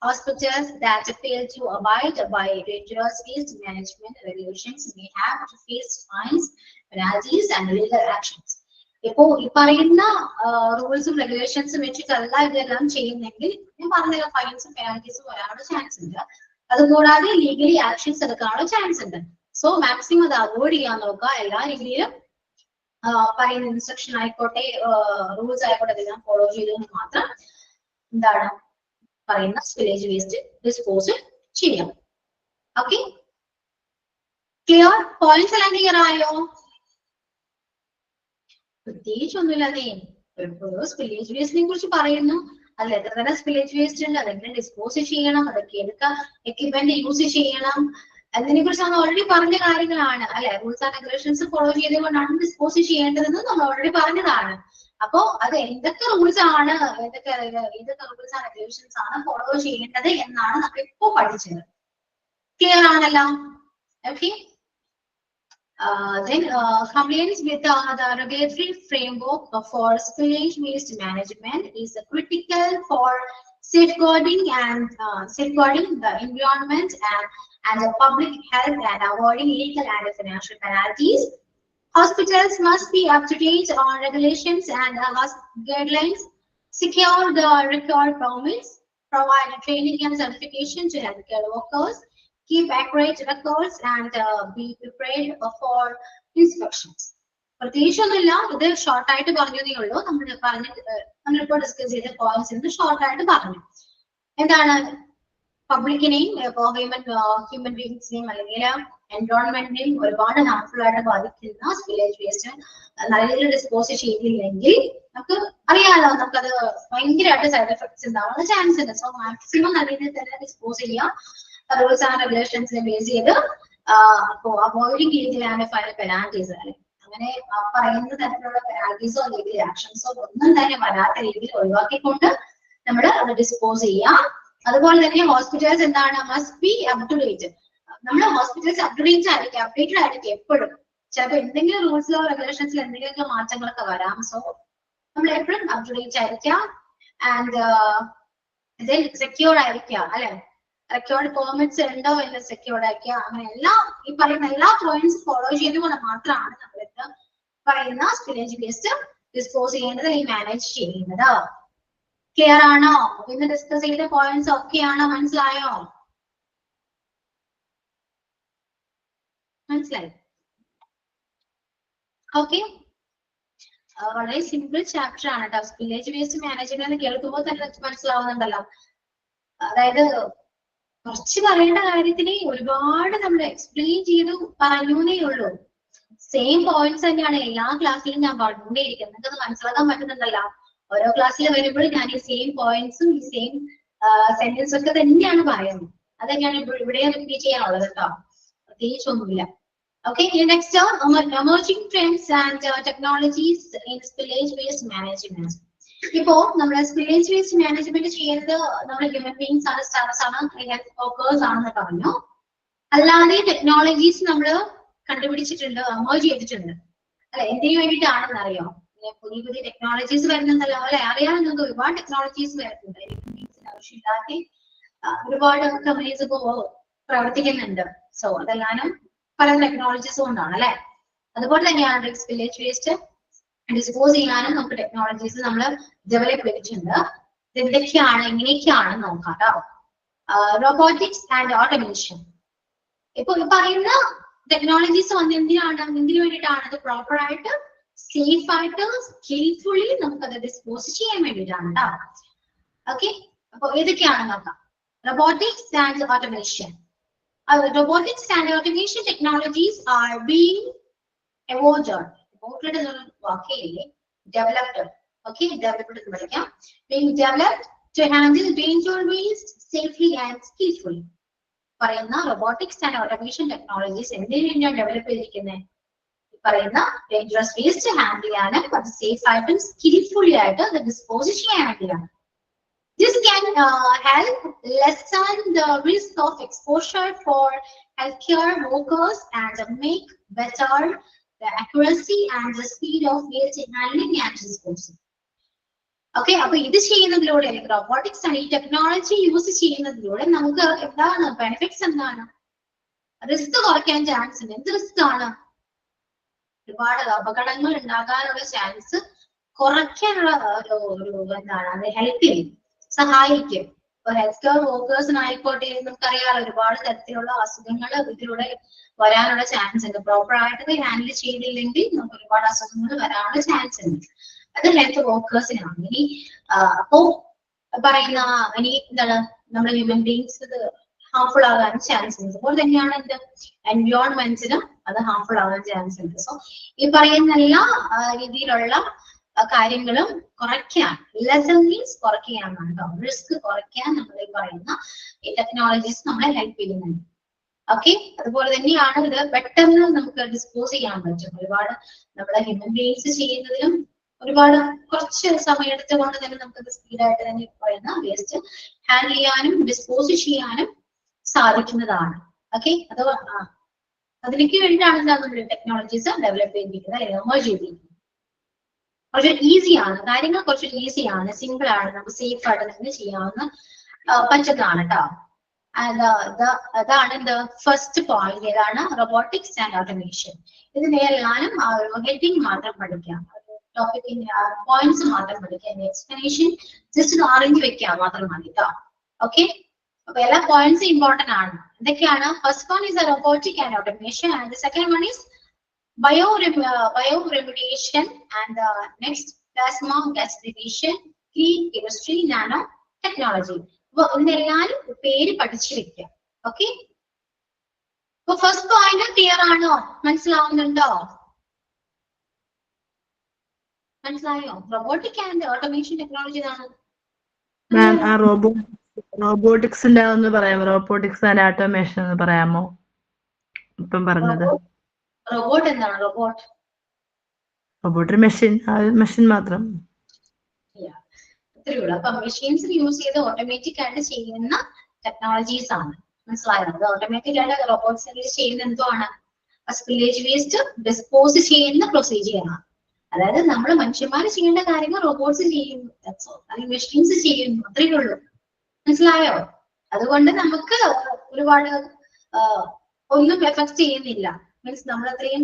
Hospitals that fail to abide by dangerous waste management regulations may have to face fines, penalties and legal actions. ഇപ്പോ ഈ പറയുന്ന റൂൾസും റെഗുലേഷൻസും വെച്ചിട്ടല്ല ഇതെല്ലാം ചെയ്യുന്നെങ്കിൽ ഞാൻ പറഞ്ഞ ഫൈൻസും പെനാൽറ്റീസും വരാനുള്ള ചാൻസ് ഉണ്ട്. അതുകൂടാതെ ലീഗലി ആക്ഷൻസ് എടുക്കാനുള്ള ചാൻസ് ഉണ്ട്. സോ മാക്സിമം അത് അവോയ്ഡ് ചെയ്യാൻ നോക്കുക. എല്ലാ രീതിയിലും പറയുന്ന ഇൻസ്ട്രക്ഷൻ ആയിക്കോട്ടെ റൂൾസ് ആയിക്കോട്ടെ എല്ലാം ഫോളോ ചെയ്തതിന് മാത്രം എന്താണ് പറയുന്ന സ്പില്ലേജ് വേസ്റ്റ് ഡിസ്പോസ് ചെയ്യാം. Okay, clear? പോയിന്റ്സ് എല്ലാം ക്ലിയർ ആയോ? പ്രത്യേകിച്ച് ഒന്നുമില്ലാതെ സ്പില്ലേജ് വേസ്റ്റിനെ കുറിച്ച് പറയുന്നു. അതിൽ എത്ര തരം സ്പില്ലേജ് വേസ്റ്റ് ഉണ്ട്, അതെങ്ങനെ ഡിസ്പോസ് ചെയ്യണം, അതൊക്കെ ഏതൊക്കെ എക്യുപ്മെന്റ് യൂസ് ചെയ്യണം, അതിനെ കുറിച്ച് നമ്മൾ ഓൾറെഡി പറഞ്ഞ കാര്യങ്ങളാണ്, അല്ലെ? റൂൾസ് ആൻഡ് റെഗുലേഷൻസ് ഫോളോ ചെയ്തുകൊണ്ടാണ് ഡിസ്പോസ് ചെയ്യേണ്ടതെന്ന് നമ്മൾ ഓൾറെഡി പറഞ്ഞതാണ്. അപ്പോ അത് എന്തൊക്കെ റൂൾസ് ആണ്, ഏതൊക്കെ റൂൾസ് ആൻഡ് റെഗുലേഷൻസ് ആണ് ഫോളോ ചെയ്യേണ്ടത് എന്നാണ് നമ്മൾ ഇപ്പോ പഠിച്ചത്. ക്ലിയർ ആണല്ലോ? Okay. Then compliance with the regulatory framework for spillage waste management is critical for safeguarding the environment and the public health and avoiding legal and financial penalties. Hospitals must be up to date on regulations and guidelines, secure the required permits, provide training and certification to healthcare workers, keep accurate records and be prepared for inspections. പ്രത്യേകിച്ചൊന്നുമില്ല, ഇത് short ആയിട്ട് പറഞ്ഞതേ ഉള്ളൂ. നമ്മളിപ്പോ discuss ചെയ്ത points short ആയിട്ട് പറഞ്ഞു. എന്താണ് പബ്ലിക്കിനെയും ഹ്യൂമൻ ബീങ്സിനെയും അല്ലെങ്കിൽ എൻവയോൺമെന്റിനെയും ഒരുപാട് ഹാർംഫുൾ ആയിട്ട് ബാധിക്കുന്ന സ്പില്ലേജ് വേസ്റ്റ് നല്ല രീതിയിൽ ഡിസ്പോസ് ചെയ്തില്ലെങ്കിൽ നമുക്ക് അറിയാലോ, നമുക്കത് ഭയങ്കരമായിട്ട് സൈഡ് എഫക്ട്സ് ഉണ്ടാവാനുള്ള ചാൻസ് ഉണ്ട്. സോ മാക്സിമം നല്ല രീതിയിൽ തന്നെ ഡിസ്പോസ് ചെയ്യാം. റൂൾസ് ആൻഡ് റെഗുലേഷൻസിനെ ബേസ് ചെയ്ത് avoiding legal and final penalties അല്ലെ, അങ്ങനെ പറയുന്ന തരത്തിലുള്ള പെനാൽറ്റീസോ ലീഗൽ ആക്ഷൻസോ ഒന്നും തന്നെ വരാത്ത രീതിയിൽ ഒഴിവാക്കിക്കൊണ്ട് നമ്മൾ അത് ഡിസ്പോസ് ചെയ്യാം. അതുപോലെ തന്നെ ഹോസ്പിറ്റൽസ് എന്താണ്, must be up to date. നമ്മുടെ ഹോസ്പിറ്റൽസ് അപ്ഡേറ്റഡ് ആയിരിക്കും എപ്പോഴും. ചിലപ്പോൾ എന്തെങ്കിലും റൂൾസിലോ റെഗുലേഷൻസിലോ എന്തെങ്കിലുമൊക്കെ മാറ്റങ്ങളൊക്കെ വരാം. സോ നമ്മൾ എപ്പോഴും അപ് ടു ഡേറ്റ് ആയിരിക്കാം. ആൻഡ് സെക്യൂർഡ് ആയിരിക്കുക അല്ലെ, റെക്കോർഡ് പെർമിറ്റ്സ് ഉണ്ടോ എന്ന് സെക്യൂർഡ് ആയിരിക്കുക. അങ്ങനെ എല്ലാം ഈ പറയുന്ന എല്ലാ പോയിന്റ്സ് ഫോളോ ചെയ്തുകൊണ്ട് മാത്രമാണ് നമ്മളിത് പറയുന്ന സ്പില്ലേജ് വേസ്റ്റ് ഡിസ്പോസ് ചെയ്യേണ്ടത്, ഈ മാനേജ് ചെയ്യുന്നത്. ക്ലിയർ ആണോ? ഇന്ന് ഡിസ്കസ് ചെയ്ത പോയിന്റ്സ് ഒക്കെ ആണോ? മനസ്സിലായോ? മനസ്സിലായി? ഓക്കെ, വളരെ സിമ്പിൾ ചാപ്റ്റർ ആണ് കേട്ടോ. സ്പില്ലേജ് വേസ്റ്റ് മാനേജ്മെന്റ് കേൾക്കുമ്പോൾ തന്നെ മനസ്സിലാവുന്നുണ്ടല്ലോ. അതായത് കുറച്ച് പറയേണ്ട കാര്യത്തിന് ഒരുപാട് നമ്മൾ എക്സ്പ്ലെയിൻ ചെയ്ത് പറഞ്ഞേ ഉള്ളൂ. സെയിം പോയിന്റ്സ് തന്നെയാണ് എല്ലാ ക്ലാസ്സിലും ഞാൻ പറഞ്ഞുകൊണ്ടേയിരിക്കുന്നത്. നിങ്ങൾക്ക് മനസ്സിലാക്കാൻ പറ്റുന്നുണ്ടല്ലോ. ഓരോ ക്ലാസ്സിൽ വരുമ്പോഴും ഞാൻ ഈ സെയിം പോയിന്റ്സും ഈ സെയിം സെന്റൻസ് ഒക്കെ തന്നെയാണ് പറയുന്നത്. അത് തന്നെയാണ് ഇവിടെ റിപ്പീറ്റ് ചെയ്യാനുള്ളത് കേട്ടോ, പ്രത്യേകിച്ചൊന്നുമില്ല. Okay, next emerging trends and technologies in spillage waste management. ഇപ്പോ നമ്മുടെ സ്പില്ലേജ് വേസ്റ്റ് മാനേജ്മെന്റ് ചെയ്യുന്നത് നമ്മുടെ ഹ്യൂമൻ ബീങ്സ് ആണ്, സ്റ്റാഫ്സ് ആണ്, ഹെൽത്ത് വർക്കേഴ്സ് ആണെന്ന് പറഞ്ഞു. അല്ലാതെ ടെക്നോളജീസ് നമ്മൾ കണ്ടുപിടിച്ചിട്ടുണ്ട്, എമർജ് ചെയ്തിട്ടുണ്ട് അല്ലെ. എന്തിനു വേണ്ടിയിട്ടാണെന്ന് അറിയോ? പുതിയ പുതിയ ടെക്നോളജീസ് വരുന്നുണ്ടല്ലോ അല്ലെ, അറിയാവുന്നത് ഒരുപാട് ടെക്നോളജീസ് വരുന്നുണ്ട്. ആവശ്യമില്ലാത്ത ഒരുപാട് കമ്പനീസ് ഇപ്പോ പ്രവർത്തിക്കുന്നുണ്ട്. സോ അതെല്ലാം പല ടെക്നോളജീസ് കൊണ്ടാണ് അല്ലെ. അതുപോലെ തന്നെയാണ് സ്പില്ലേജ് വേസ്റ്റ് ഡിസ്പോസ് ചെയ്യാനും നമുക്ക് ടെക്നോളജീസ് നമ്മൾ ഡെവലപ്പ് ചെയ്തിട്ടുണ്ട്. എന്തൊക്കെയാണ് എങ്ങനെയൊക്കെയാണെന്ന് നോക്കാം കേട്ടോ. Robotics and automation. ഇപ്പൊ പറയുന്ന ടെക്നോളജീസ് വന്ന് എന്തിനു വേണ്ടിയിട്ടാണ്? അത് പ്രോപ്പർ ആയിട്ട് സേഫ് ആയിട്ട് സ്കിൽഫുള്ളി നമുക്കത് ഡിസ്പോസ് ചെയ്യാൻ വേണ്ടിയിട്ടാണ് കേട്ടോ. ഓക്കെ, അപ്പൊ ഏതൊക്കെയാണെന്ന് നോക്കാം. Robotics and automation. Robotics and automation technologies are being developed. Being developed to handle danger waste safely and skillfully. പറയുന്ന robotics and automation technologies എന്തിനാണ് ഡെവലപ്പ് ചെയ്തിരിക്കുന്നത്? പറയുന്ന dangerous waste ഹാൻഡിൽ ചെയ്യാനും അത് സേഫ് ആയിട്ടും സ്കിൽഫുള്ളി ആയിട്ട് അത് ഡിസ്പോസ് ചെയ്യാൻ വേണ്ടിയാണ്. This can help lessen the risk of exposure for healthcare workers and make better the accuracy and the speed of waste handling and disposal. Okay, അപ്പോൾ ഇത് ചെയ്യുന്നതിലൂടെ റോബോട്ടിക്സ് ആണ് ഈ ടെക്നോളജി യൂസ് ചെയ്യുന്നതിലൂടെ നമുക്ക് എന്താണ് ബെനിഫിറ്റ്സ്? എന്താണ്? റിസ്ക് കുറയ്ക്കാൻ ചാൻസ് ഉണ്ട്. എന്ത് റിസ്ക് ആണ്? ഒരുപാട് അപകടങ്ങൾ ഉണ്ടാകാനുള്ള ചാൻസ് കുറയ്ക്കാനുള്ള എന്താണ് അത് ഹെൽപ്പ് ചെയ്യും, സഹായിക്കും. ഇപ്പൊ ഹെൽത്ത് കെയർ വർക്കേഴ്സിനായിക്കോട്ടെ, നമുക്കറിയാം ഒരുപാട് തരത്തിലുള്ള അസുഖങ്ങൾ ഇതിലൂടെ വരാനുള്ള ചാൻസ് ഉണ്ട്. പ്രോപ്പർ ആയിട്ട് ഹാൻഡിൽ ചെയ്തില്ലെങ്കിൽ നമുക്ക് ഒരുപാട് അസുഖങ്ങൾ വരാനുള്ള ചാൻസ് ഉണ്ട്. അത് ഹെൽത്ത് വർക്കേഴ്സിനാണ്. ഇനി അപ്പോ പറയുന്ന ഇനി എന്താണ് നമ്മുടെ ഹ്യൂമൻ ബീങ്സ് ഇത് ഹാർംഫുൾ ആകാൻ ചാൻസ് ഉണ്ട്. അതുപോലെ തന്നെയാണ് എന്ത് എൻവയോൺമെന്റിനും അത് ഹാർംഫുൾ ആകാൻ ചാൻസ് ഉണ്ട്. സോ ഈ പറയുന്ന എല്ലാ രീതിയിലുള്ള കാര്യങ്ങളും കുറയ്ക്കാൻ, ലെസൺ മീൻസ് കുറയ്ക്കുകയാണ് കേട്ടോ. റിസ്ക് കുറയ്ക്കാൻ നമ്മൾ ഈ പറയുന്ന ഈ ടെക്നോളജീസ് നമ്മളെ ഹെൽപ്പ് ചെയ്യുന്നുണ്ട്. ഓക്കെ, അതുപോലെ തന്നെയാണ് ഇത് പെട്ടെന്ന് നമുക്ക് ഡിസ്പോസ് ചെയ്യാൻ പറ്റും. ഒരുപാട് നമ്മുടെ ഹ്യൂമൻ ബീങ്സ് ചെയ്യുന്നതിലും ഒരുപാട് കുറച്ച് സമയം എടുത്തുകൊണ്ട് തന്നെ നമുക്ക് സ്പീഡായിട്ട് തന്നെ പറയുന്ന വേസ്റ്റ് ഹാൻഡിൽ ചെയ്യാനും ഡിസ്പോസ് ചെയ്യാനും സാധിക്കുന്നതാണ്. ഓക്കെ, അത് അതിലേക്ക് വേണ്ടിയിട്ടാണ് നമ്മൾ ടെക്നോളജീസ് ഡെവലപ്പ് ചെയ്തിരിക്കുന്നത് അല്ലെങ്കിൽ എമർജ് ചെയ്തിരിക്കുന്നത്. കുറച്ച് ഈസിയാണ് കാര്യങ്ങൾ, കുറച്ച് ഈസിയാണ്, സിമ്പിൾ ആണ്, നമുക്ക് സേഫ് ആയിട്ട് തന്നെ ചെയ്യാവുന്ന പറ്റുന്നതാണ് കേട്ടോ. അതാണ് ദ ഫസ്റ്റ് പോയിന്റ്. ഏതാണ്? Robotics and automation. ഇതിനെ എല്ലാവരും ഹെഡിങ് മാത്രം പഠിക്കാം, ടോപ്പിക്കിന്റെ പോയിന്റ്സ് മാത്രം പഠിക്കാം. എക്സ്പ്ലനേഷൻ ജസ്റ്റ് അറിഞ്ഞു വെക്കാം മാത്രം മതി കേട്ടോ. ഓക്കെ, അപ്പൊ എല്ലാ പോയിന്റ്സും ഇമ്പോർട്ടന്റ് ആണ്. എന്തൊക്കെയാണ്? First one is robotic and automation and the second one is bioremediation and next plasma gasification, clean chemistry, nano technology. അപ്പൊ ഇന്നെല്ലാരും പേര് പഠിച്ചു വെക്കാം. ഓക്കെ, അപ്പൊ ഫസ്റ്റ് പോയിന്റ് ക്ലിയർ ആണോ? മനസ്സിലാവുന്നുണ്ടോ? മനസ്സിലായോ? റോബോട്ടിക് ആൻഡ് ഓട്ടോമേഷൻ ടെക്നോളജി ആണ്. റോബോട്ടിക്സിന്റെ ഒന്ന് പറയാമോ? റോബോട്ടിക്സ് ആൻഡ് ഓട്ടോമേഷൻ എന്ന് പറയാമോ? ഇപ്പം പറഞ്ഞത് റോബോട്ട് എന്താണ് റോബോട്ട്? റോബോട്ട് ഒരു മെഷീൻ, മെഷീൻ മാത്രം. അത്രേ ഉള്ളൂ. അപ്പൊ മെഷീൻസ് യൂസ് ചെയ്ത് ഓട്ടോമാറ്റിക് ആയിട്ട് ചെയ്യുന്ന ടെക്നോളജീസ് ആണ്. മനസ്സിലായത്? അത് ഓട്ടോമാറ്റിക് ആയിട്ട് റോബോട്ട്സ് ചെയ്യുന്ന എന്തോ ആണ്, സ്പില്ലേജ് വേസ്റ്റ് ഡിസ്പോസ് ചെയ്യുന്ന പ്രൊസീജിയറാണ്. അതായത് നമ്മൾ മനുഷ്യന്മാർ ചെയ്യേണ്ട കാര്യങ്ങൾ റോബോട്ട്സ് ചെയ്യുന്നു, അല്ലെങ്കിൽ മെഷീൻസ് ചെയ്യുന്നു, അത്രയേ ഉള്ളൂ. മനസ്സിലായോ? അതുകൊണ്ട് നമുക്ക് ഒരുപാട് ഒന്നും എഫക്ട് ചെയ്യുന്നില്ല. മീൻസ് നമ്മൾ അത്രയും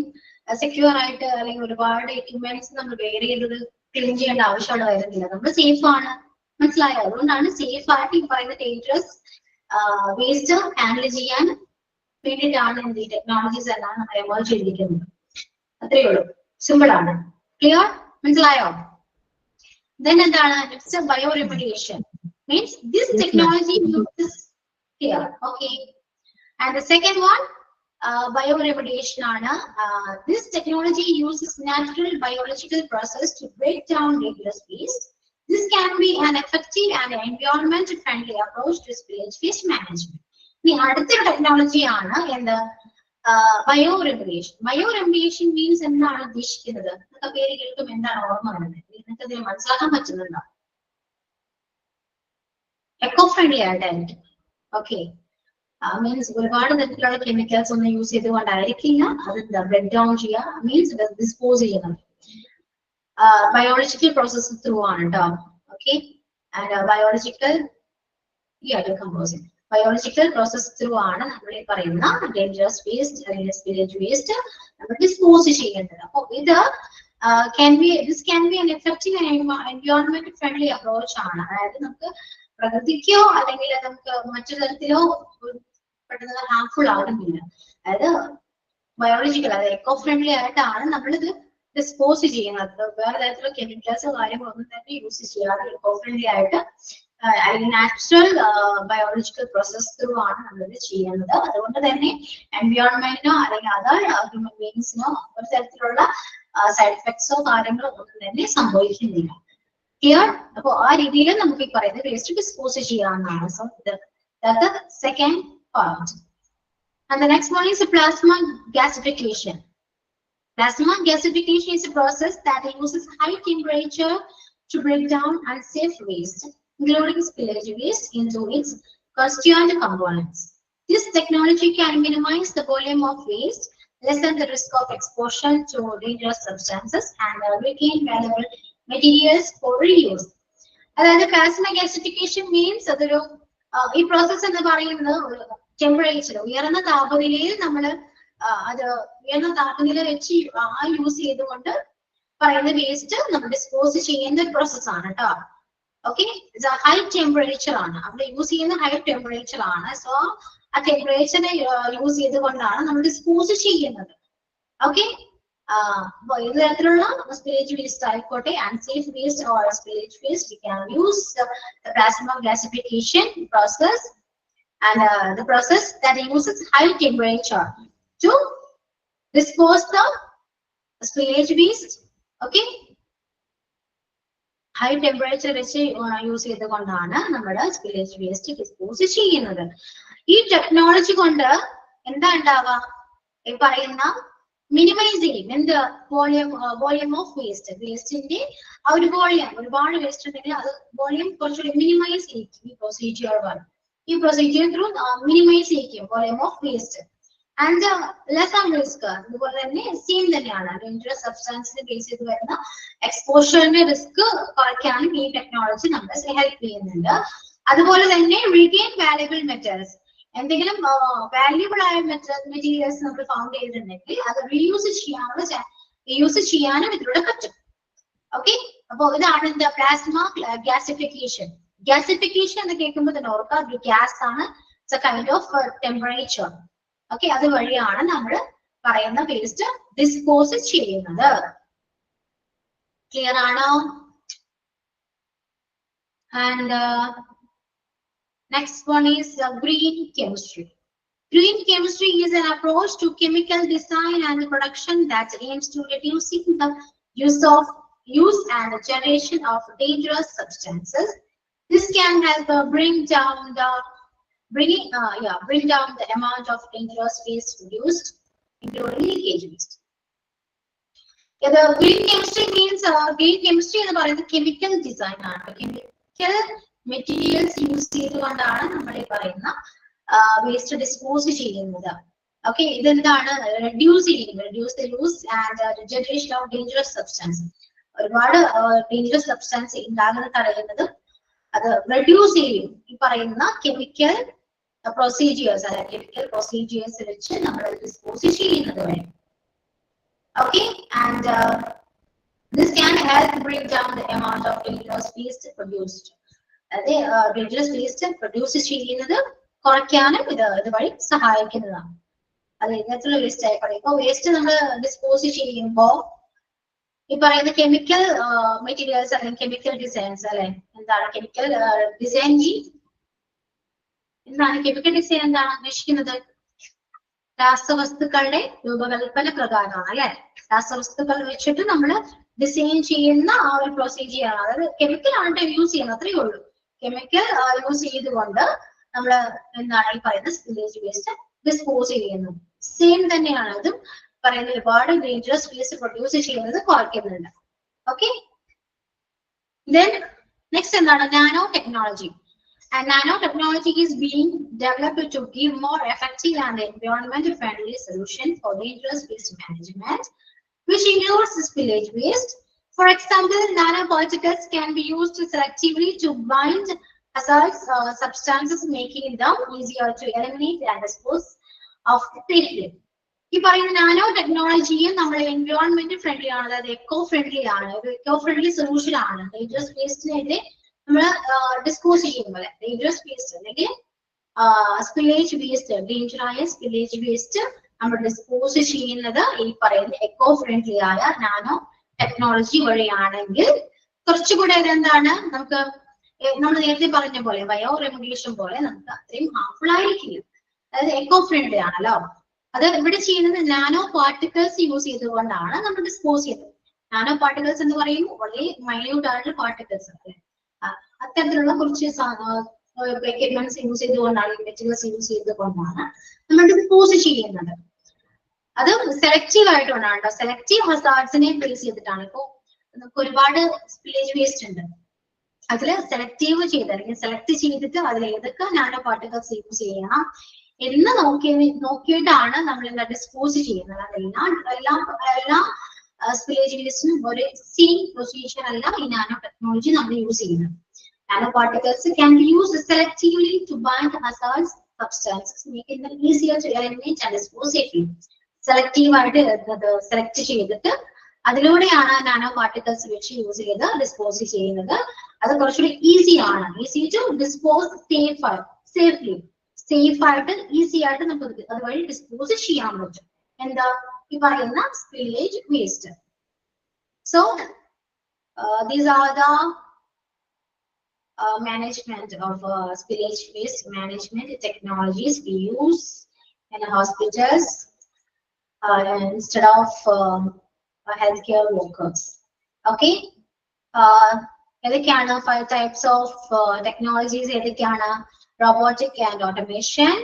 സെക്യൂർ ആയിട്ട് അല്ലെങ്കിൽ ഒരുപാട് എക്യുപ്മെന്റ്സ് നമ്മൾ വെയർ ചെയ്തത് ക്ലീൻ ചെയ്യേണ്ട ആവശ്യമുള്ള വരുന്നില്ല. നമ്മൾ സേഫ് ആണ്. മനസ്സിലായോ? അതുകൊണ്ടാണ് സേഫ് ആയിട്ട് ഈ പറയുന്ന ഡേഞ്ചറസ് വേസ്റ്റ് ഹാൻഡിൽ ചെയ്യാൻ വേണ്ടിയിട്ടാണ് എന്ത് ഈ ടെക്നോളജീസ് എല്ലാം നമ്മൾ എമേർജ് ചെയ്തിരിക്കുന്നത്. അത്രയേ ഉള്ളൂ. സിമ്പിൾ ആണ്. ക്ലിയർ? മനസ്സിലായോ? Then എന്താണ് next? Bio remediation means this technology uses here. Okay. And the second one bioremediation ആണ്. This technology uses natural biological process to break down dangerous waste. This can be an effective and environment friendly approach to spillage waste management. ഇനി അടുത്തൊരു technology ആണ് എന്ത്? ബയോറെമഡിയേഷൻ. ബയോറെമഡിയേഷൻ means എന്താണ് ഉദ്ദേശിക്കുന്നത്? നിങ്ങൾക്ക് പേര് കേൾക്കും എന്താണ് ഓർമ്മ വരുന്നത്? നിങ്ങൾക്ക് ഇതിന് മനസ്സിലാക്കാൻ പറ്റുന്നുണ്ടോ? എക്കോ ഫ്രണ്ട്ലി ആയിട്ടായിരിക്കും. ഓക്കെ. മീൻസ് ഒരുപാട് തരത്തിലുള്ള കെമിക്കൽസ് ഒന്നും യൂസ് ചെയ്തുകൊണ്ടായിരിക്കില്ല അത് ബ്രേക്ക് ഡൗൺ ചെയ്യുക, മീൻസ് ഡിസ്പോസ് ചെയ്യുന്നത്. ബയോളജിക്കൽ പ്രോസസ് ത്രൂ ആണ് കേട്ടോ. Okay. And biological composing biological process through ആണ് നമ്മൾ ഈ പറയുന്ന ഡേഞ്ചറസ് വേസ്റ്റ് അല്ലെങ്കിൽ സ്പില്ലേജ് വേസ്റ്റ് നമ്മൾ ഡിസ്പോസ് ചെയ്യേണ്ടത്. അപ്പൊ ഇത് this can be an effective and environment friendly approach ആണ്. അതായത് നമുക്ക് പ്രകൃതിക്കോ അല്ലെങ്കിൽ നമുക്ക് മറ്റു തരത്തിലോ പെട്ടെന്ന് ഹാർംഫുൾ ആകുന്നില്ല. അതായത് ബയോളജിക്കൽ, അതായത് എക്കോ ഫ്രണ്ട്ലി ആയിട്ടാണ് നമ്മളിത് ഡിസ്പോസ് ചെയ്യുന്നത്. വേറെ തരത്തിലുള്ള കെമിക്കൽസോ കാര്യങ്ങളൊന്നും തന്നെ യൂസ് ചെയ്യാതെ എക്കോ ഫ്രണ്ട്ലി ആയിട്ട് അല്ലെങ്കിൽ നാച്ചുറൽ ബയോളജിക്കൽ പ്രോസസ് ത്രൂ ആണ് നമ്മളിത് ചെയ്യുന്നത്. അതുകൊണ്ട് തന്നെ എൻവയോൺമെന്റിനോ അല്ലെങ്കിൽ അതർ ഹ്യൂമൻ ബീങ്സിനോ ഒരു തരത്തിലുള്ള സൈഡ് എഫക്ട്സോ കാര്യങ്ങളോ ഒന്നും തന്നെ സംഭവിക്കുന്നില്ല. ക്ലിയർ? അപ്പൊ ആ രീതിയിൽ നമുക്ക് ഈ പറയുന്ന വേസ്റ്റ് ഡിസ്പോസ് ചെയ്യാവുന്നതാണ്. So that's the second part. And the next one is plasma gasification. Plasma gasification is a process that uses high temperature to break down unsafe waste, including spillage waste, into its constituent components. This technology can minimize the volume of waste, lessen the risk of exposure to dangerous substances, and regain valuable materials for reuse. അതായത് plasma gasification means അതൊരു ഈ process എന്ന് പറയുന്നത് temperature ഉയർന്ന താപനിലയിൽ നമ്മൾ അത് ഉയർന്ന താപനില വെച്ച് യൂസ് ചെയ്തുകൊണ്ട് പറയുന്ന വേസ്റ്റ് നമ്മൾ ഡിസ്പോസ് ചെയ്യുന്ന ഒരു പ്രോസസ് ആണ് കേട്ടോ. ഓക്കെ. ഹൈ ടെമ്പറേച്ചർ ആണ് അവിടെ യൂസ് ചെയ്യുന്ന, ഹൈ ടെമ്പറേച്ചർ ആണ്. സോ ആ ടെമ്പറേച്ചറിനെ യൂസ് ചെയ്തുകൊണ്ടാണ് നമ്മൾ ഡിസ്പോസ് ചെയ്യുന്നത്. ഓക്കെ. ഏത് തരത്തിലുള്ള സ്പില്ലേജ് വേസ്റ്റ് ആയിക്കോട്ടെ, unsafe waste or spillage waste, we can use the plasma gasification process and the process that uses high temperature to dispose the spillage waste. Okay. High temperature വെച്ച് use ചെയ്തുകൊണ്ടാണ് നമ്മുടെ spillage waste dispose ചെയ്യുന്നത്. ഈ technology കൊണ്ട് എന്താ ഉണ്ടാവുക? ഈ പറയുന്ന മിനിമൈസ് ചെയ്യും എന്ത്? Volume of waste. വേസ്റ്റിന്റെ ആ ഒരു വോളിയം, ഒരുപാട് വേസ്റ്റ് ഉണ്ടെങ്കിൽ അത് വോളിയം കുറച്ചുകൂടി മിനിമൈസ് ചെയ്യും. ഈ പ്രൊസീജിയർ ത്രൂ മിനിമൈസ് ചെയ്യും volume of waste. And lesson risk അതുപോലെ തന്നെ സെയിം തന്നെയാണ്. ഡേഞ്ചറസ് സബ്സ്റ്റാൻസിന് ബേസ് ചെയ്ത് വരുന്ന എക്സ്പോഷറിന്റെ റിസ്ക് കുറയ്ക്കാനും ഈ ടെക്നോളജി നമ്മളെ ഹെൽപ്പ് ചെയ്യുന്നുണ്ട്. അതുപോലെ തന്നെ റീഗെയിൻ വാല്യുബിൾ മെറ്റൽസ്, എന്തെങ്കിലും വാല്യുബിൾ ആയ മെറ്റീരിയൽസ് നമ്മൾ ഫൗണ്ട് ചെയ്തിട്ടുണ്ടെങ്കിൽ അത് റീയൂസ് ചെയ്യാനും ഇതിലൂടെ പറ്റും. ഓക്കെ. അപ്പൊ ഇതാണ് എന്താ പ്ലാസ്മ ഗ്യാസിഫിക്കേഷൻ. ഗ്യാസിഫിക്കേഷൻ എന്ന് കേൾക്കുമ്പോൾ തന്നെ ഓർക്കുക ഒരു ഗ്യാസ് ആണ്. It's A kind of temperature. Okay. അത് വഴിയാണ് നമ്മൾ പറയുന്ന വേസ്റ്റ് ഡിസ്പോസ് ചെയ്യുന്നത്. ക്ലിയർ ആണോ? And next one is green chemistry. Green chemistry is an approach to chemical design and production that aims to reducing the use and generation of dangerous substances. This can help bring down the amount of dangerous waste produced, including leakage waste. The green chemistry means green chemistry എന്ന് പറയുന്നത് chemical design ആണ്. Chemical materials use ചെയ്തുകൊണ്ടാണ് നമ്മൾ ഈ പറയുന്ന waste dispose ചെയ്യുന്നത്. Okay, ഇതെന്താണ് reduce the use and regeneration of dangerous substance. ഒരുപാട് dangerous substance ഉണ്ടാകുന്ന തടയുന്നത് അത് reduce ചെയ്യും ഈ പറയുന്ന chemical procedures അല്ല chemical procedures വെച്ച് നമ്മൾ dispose ചെയ്യുന്നത് വരെ. Okay, and this can help bring down the amount of dangerous waste produced. Dangerous waste produce ചെയ്യുന്നത് കുറയ്ക്കാനും ഇതുവഴി സഹായിക്കുന്നതാണ്. അത് ഇങ്ങനത്തെ വേസ്റ്റ് ആയിക്കോട്ടെ. ഇപ്പൊ വേസ്റ്റ് നമ്മൾ ഡിസ്പോസ് ചെയ്യുമ്പോൾ ഈ പറയുന്ന കെമിക്കൽ മെറ്റീരിയൽസ് അല്ലെങ്കിൽ കെമിക്കൽ ഡിസൈൻസ് അല്ലെ, എന്താണ് കെമിക്കൽ ഡിസൈൻ? എന്താണ് കെമിക്കൽ ഡിസൈൻ? എന്താണ് ഉദ്ദേശിക്കുന്നത്? രാസവസ്തുക്കളുടെ രൂപകൽപ്പന പ്രകാരമാണ് അല്ലെ. രാസവസ്തുക്കൾ വെച്ചിട്ട് നമ്മൾ ഡിസൈൻ ചെയ്യുന്ന ആ ഒരു പ്രൊസീജിയർ ആണ്. അതായത് കെമിക്കൽ ആണ് യൂസ് ചെയ്യുന്നത്, അത്രയേ ഉള്ളൂ. കെമിക്കൽ യൂസ് ചെയ്തുകൊണ്ട് നമ്മൾ എന്താണ് ഈ പറയുന്ന സ്പില്ലേജ് വേസ്റ്റ് ഡിസ്പോസ് ചെയ്യുന്നത്. സെയിം തന്നെയാണ് അതും പറയുന്ന ഒരുപാട് ഡേഞ്ചറസ് വേസ്റ്റ് പ്രൊഡ്യൂസ് ചെയ്യുന്നത് കുറയ്ക്കുന്നുണ്ട്. ഓക്കെ, ദെൻ നെക്സ്റ്റ് എന്താണ് nano technology. And nanotechnology is being developed to give more effective and environmental friendly solution for dangerous waste management, which includes spillage waste. For example, nanoparticles can be used selectively to bind hazardous substances, making them easier to eliminate and dispose of safely. ഈ പറയുന്ന nano ടെക്നോളജിയും നമ്മൾ environment friendly ആണ്, അതായത് eco friendly ആണ്, eco friendly solution ആണ്. Dangerous വേസ്റ്റിനെതിരെ നമ്മൾ dispose ചെയ്യുമ്പോൾ ഡേഞ്ചറസ് വേസ്റ്റ് അല്ലെങ്കിൽ സ്പില്ലേജ് വേസ്റ്റ്, ഡേഞ്ചറായ സ്പില്ലേജ് വേസ്റ്റ് നമ്മൾ ഡിസ്പോസ് ചെയ്യുന്നത് ഈ പറയുന്ന എക്കോ ഫ്രണ്ട്ലി ആയ നാനോ ടെക്നോളജി വഴിയാണെങ്കിൽ കുറച്ചുകൂടെ ഇതെന്താണ് നമുക്ക് നമ്മൾ നേരത്തെ പറഞ്ഞ പോലെ ബയോ റെമഡിയേഷൻ പോലെ നമുക്ക് അത്രയും ഹാർംഫുൾ ആയിരിക്കില്ല. അതായത് എക്കോ ഫ്രണ്ട്ലി ആണല്ലോ. അത് ഇവിടെ ചെയ്യുന്നത് നാനോ പാർട്ടിക്കിൾസ് യൂസ് ചെയ്തുകൊണ്ടാണ് നമ്മൾ ഡിസ്പോസ് ചെയ്യുന്നത്. നാനോ പാർട്ടിക്കിൾസ് എന്ന് പറയുമ്പോൾ വളരെ മൈന്യൂട്ട് ആയിട്ടുള്ള പാർട്ടിക്കിൾസ് അല്ലേ, അത്തരത്തിലുള്ള കുറച്ച് എക്യുപ്മെന്റ്സ് യൂസ് ചെയ്തുകൊണ്ടാണ്, മെറ്റീരിയൽസ് യൂസ് ചെയ്തുകൊണ്ടാണ് നമ്മൾ ഡിസ്പോസ് ചെയ്യുന്നത്. അത് സെലക്റ്റീവ് ആയിട്ടുകൊണ്ടാണ്, സെലക്റ്റീവ് ഹസാർഡ്സിനെ ബേസ് ചെയ്തിട്ടാണ്. ഇപ്പൊ നമുക്ക് ഒരുപാട് സ്പില്ലേജ് വേസ്റ്റ് ഉണ്ട്, അതിൽ സെലക്റ്റീവ് ചെയ്ത് അല്ലെങ്കിൽ സെലക്ട് ചെയ്തിട്ട് അതിൽ ഏതൊക്കെ നാനോ പാർട്ടിക്കിൾസ് യൂസ് ചെയ്യണം എന്ന് നോക്കിയിട്ടാണ് നമ്മൾ എന്താ ഡിസ്പോസ് ചെയ്യുന്നത്. എല്ലാ സ്പില്ലേജ് വേസ്റ്റിനും ഒരു സെയിം പ്രൊസീജിയർ അല്ല ഈ നാനോ ടെക്നോളജി നമ്മൾ യൂസ് ചെയ്യുന്നത്. Nano particles can be used selectively to bind hazards substances, making them easier to eliminate and dispose safely. Selective ആയിട്ട് സെലക്ട് ചെയ്തിട്ട് അതിലൂടെയാണ് നാനോ പാർട്ടിക്കിൾസ് വെച്ച് യൂസ് ചെയ്ത് ഡിസ്പോസ് ചെയ്യുന്നത്. അത് കുറച്ചുകൂടി ഈസി ആണ്, easy to dispose safely, safe ആയിട്ട് ഈസി ആയിട്ട് നമുക്ക് അതുവഴി ഡിസ്പോസ് ചെയ്യാൻ പറ്റും. എന്താ ഈ പറയുന്ന spillage waste. So these are the management of spillage waste management technologies we use in hospitals instead of healthcare workers. Okay, ഏതൊക്കെയാണ് 5 types of technologies? ഏതൊക്കെയാണ്? robotic and automation,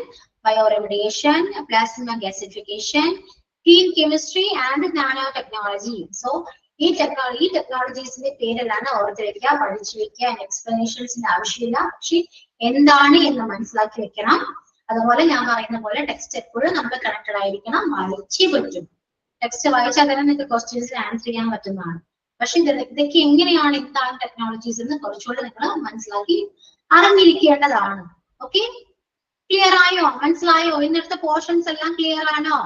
bioremediation, plasma gasification, clean chemistry and nanotechnology. So ഈ ടെക്നോളജീസിന്റെ പേരെല്ലാം ഓർത്ത് വെക്കുക, പഠിച്ചു വെക്കുക. എക്സ്പ്ലനേഷൻസിന്റെ ആവശ്യമില്ല, പക്ഷെ എന്താണ് എന്ന് മനസ്സിലാക്കി വെക്കണം. അതുപോലെ ഞാൻ പറയുന്ന പോലെ ടെക്സ്റ്റ് എപ്പോഴും നമ്മൾ കണക്റ്റഡ് ആയിരിക്കണം, വായിച്ചേ പറ്റും. ടെക്സ്റ്റ് വായിച്ചാൽ തന്നെ നിങ്ങൾക്ക് ക്വസ്റ്റ്യൻസിന് ആൻസർ ചെയ്യാൻ പറ്റുന്നതാണ്. പക്ഷെ ഇതൊക്കെ എങ്ങനെയാണ്, എന്താണ് ടെക്നോളജീസ് എന്ന് കുറച്ചുകൂടെ നിങ്ങൾ മനസ്സിലാക്കി അറിഞ്ഞിരിക്കേണ്ടതാണ്. ഓക്കെ, ക്ലിയർ ആയോ? മനസ്സിലായോ? ഇന്നത്തെ പോർഷൻസ് എല്ലാം ക്ലിയർ ആണോ?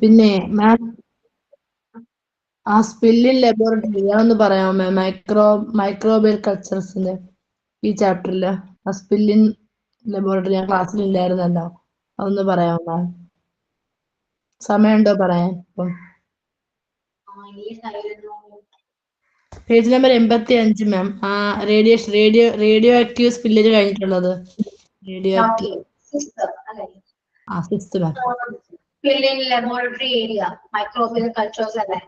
പിന്നെ മാം ആ സ്പില്ലിംഗ് ലബോറട്ടറി ഒന്ന് പറയാമോ മാം? മൈക്രോബിയൽ കൾച്ചർസിന്റെ ഈ ചാപ്റ്ററില് ആ സ്പില്ലിംഗ് ലബോറട്ടറി ഞാൻ ക്ലാസ്സിൽ ഇല്ലായിരുന്നല്ലോ, അതൊന്ന് പറയാമോ മാം? സമയമുണ്ടോ പറയാൻ? ഇപ്പം പേജ് നമ്പർ 85 മാം. ആ റേഡിയോ ആക്റ്റീവ് സ്പില്ലേജ് കഴിഞ്ഞിട്ടുള്ളത്. Radioactive sixth ma'am. Spilling laboratory area, microbial cultures are there.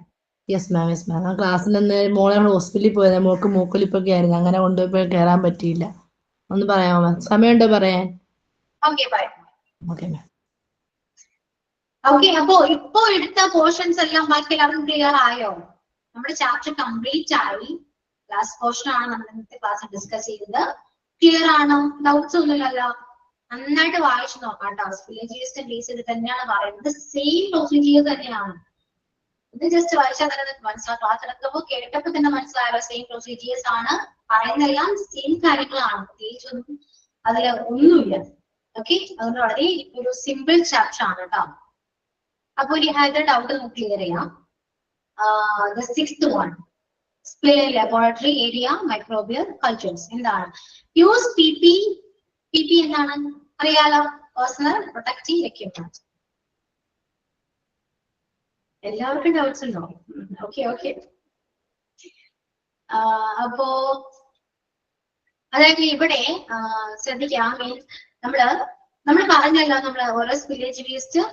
Yes ma'am yes ma'am. ആ ക്ലാസ്സിൽ നിന്ന് മോളെ ഹോസ്പിറ്റലിൽ പോയത്, മോൾക്ക് മൂക്കൊലിപ്പൊക്കെ ആയിരുന്നു, അങ്ങനെ കൊണ്ടുപോയി കയറാൻ പറ്റിയില്ല. ഒന്ന് പറയാമോ മാം? സമയമുണ്ടോ പറയാൻ? ഓക്കെ പറയാം. Okay ma'am. ഓക്കെ, അപ്പോ ഇപ്പോ എടുത്ത പോർഷൻസ് എല്ലാം ബാക്കി എല്ലാവർക്കും ക്ലിയർ ആയോ? നമ്മുടെ ചാപ്റ്റർ കംപ്ലീറ്റ് ആയി. ലാസ്റ്റ് പോർഷൻ ആണ് നമ്മൾ ഇന്നത്തെ ക്ലാസ് ഡിസ്കസ് ചെയ്തത്. ക്ലിയർ ആണോ? ഡൗട്ട്സ് ഒന്നുമില്ലല്ലോ? നന്നായിട്ട് വായിച്ചു നോക്കാം കേട്ടോ. സ്പില്ലേജ് ബേസ് ചെയ്ത് തന്നെയാണ് പറയുന്നത്. സെയിം പ്രൊസീജിയർ തന്നെയാണ്. ഇത് ജസ്റ്റ് വായിച്ചാൽ തന്നെ മനസ്സിലാവും. ക്ലാസ് എടുക്കുമ്പോൾ കേട്ടപ്പോൾ തന്നെ മനസ്സിലായല്ലോ സെയിം പ്രൊസീജിയേഴ്സ് ആണ്. പറയുന്നതെല്ലാം സെയിം കാര്യങ്ങളാണ്. പ്രത്യേകിച്ചൊന്നും അതിൽ ഒന്നുമില്ല. ഓക്കെ, അതുകൊണ്ട് വളരെ ഒരു സിമ്പിൾ ചാപ്റ്റർ ആണ് കേട്ടോ. അപ്പോൾ ഈ ഹാജർ ഡൗട്ട് നമുക്ക് ക്ലിയർ ചെയ്യാം. The sixth one, spill laboratory area microbial cultures. എന്താണ് യൂസ് PP എന്താണ് അറിയാലോ? Personal protective equipment. എല്ലാവർക്കും ഡൗട്ട്സ് ഉണ്ടോ? Okay okay. അപ്പോ അതായത് ഇവിടെ ശ്രദ്ധിക്കാം. നമ്മൾ പറഞ്ഞല്ലോ, നമ്മൾ ഓരോ സ്പില്ലേജ് വേസ്റ്റ്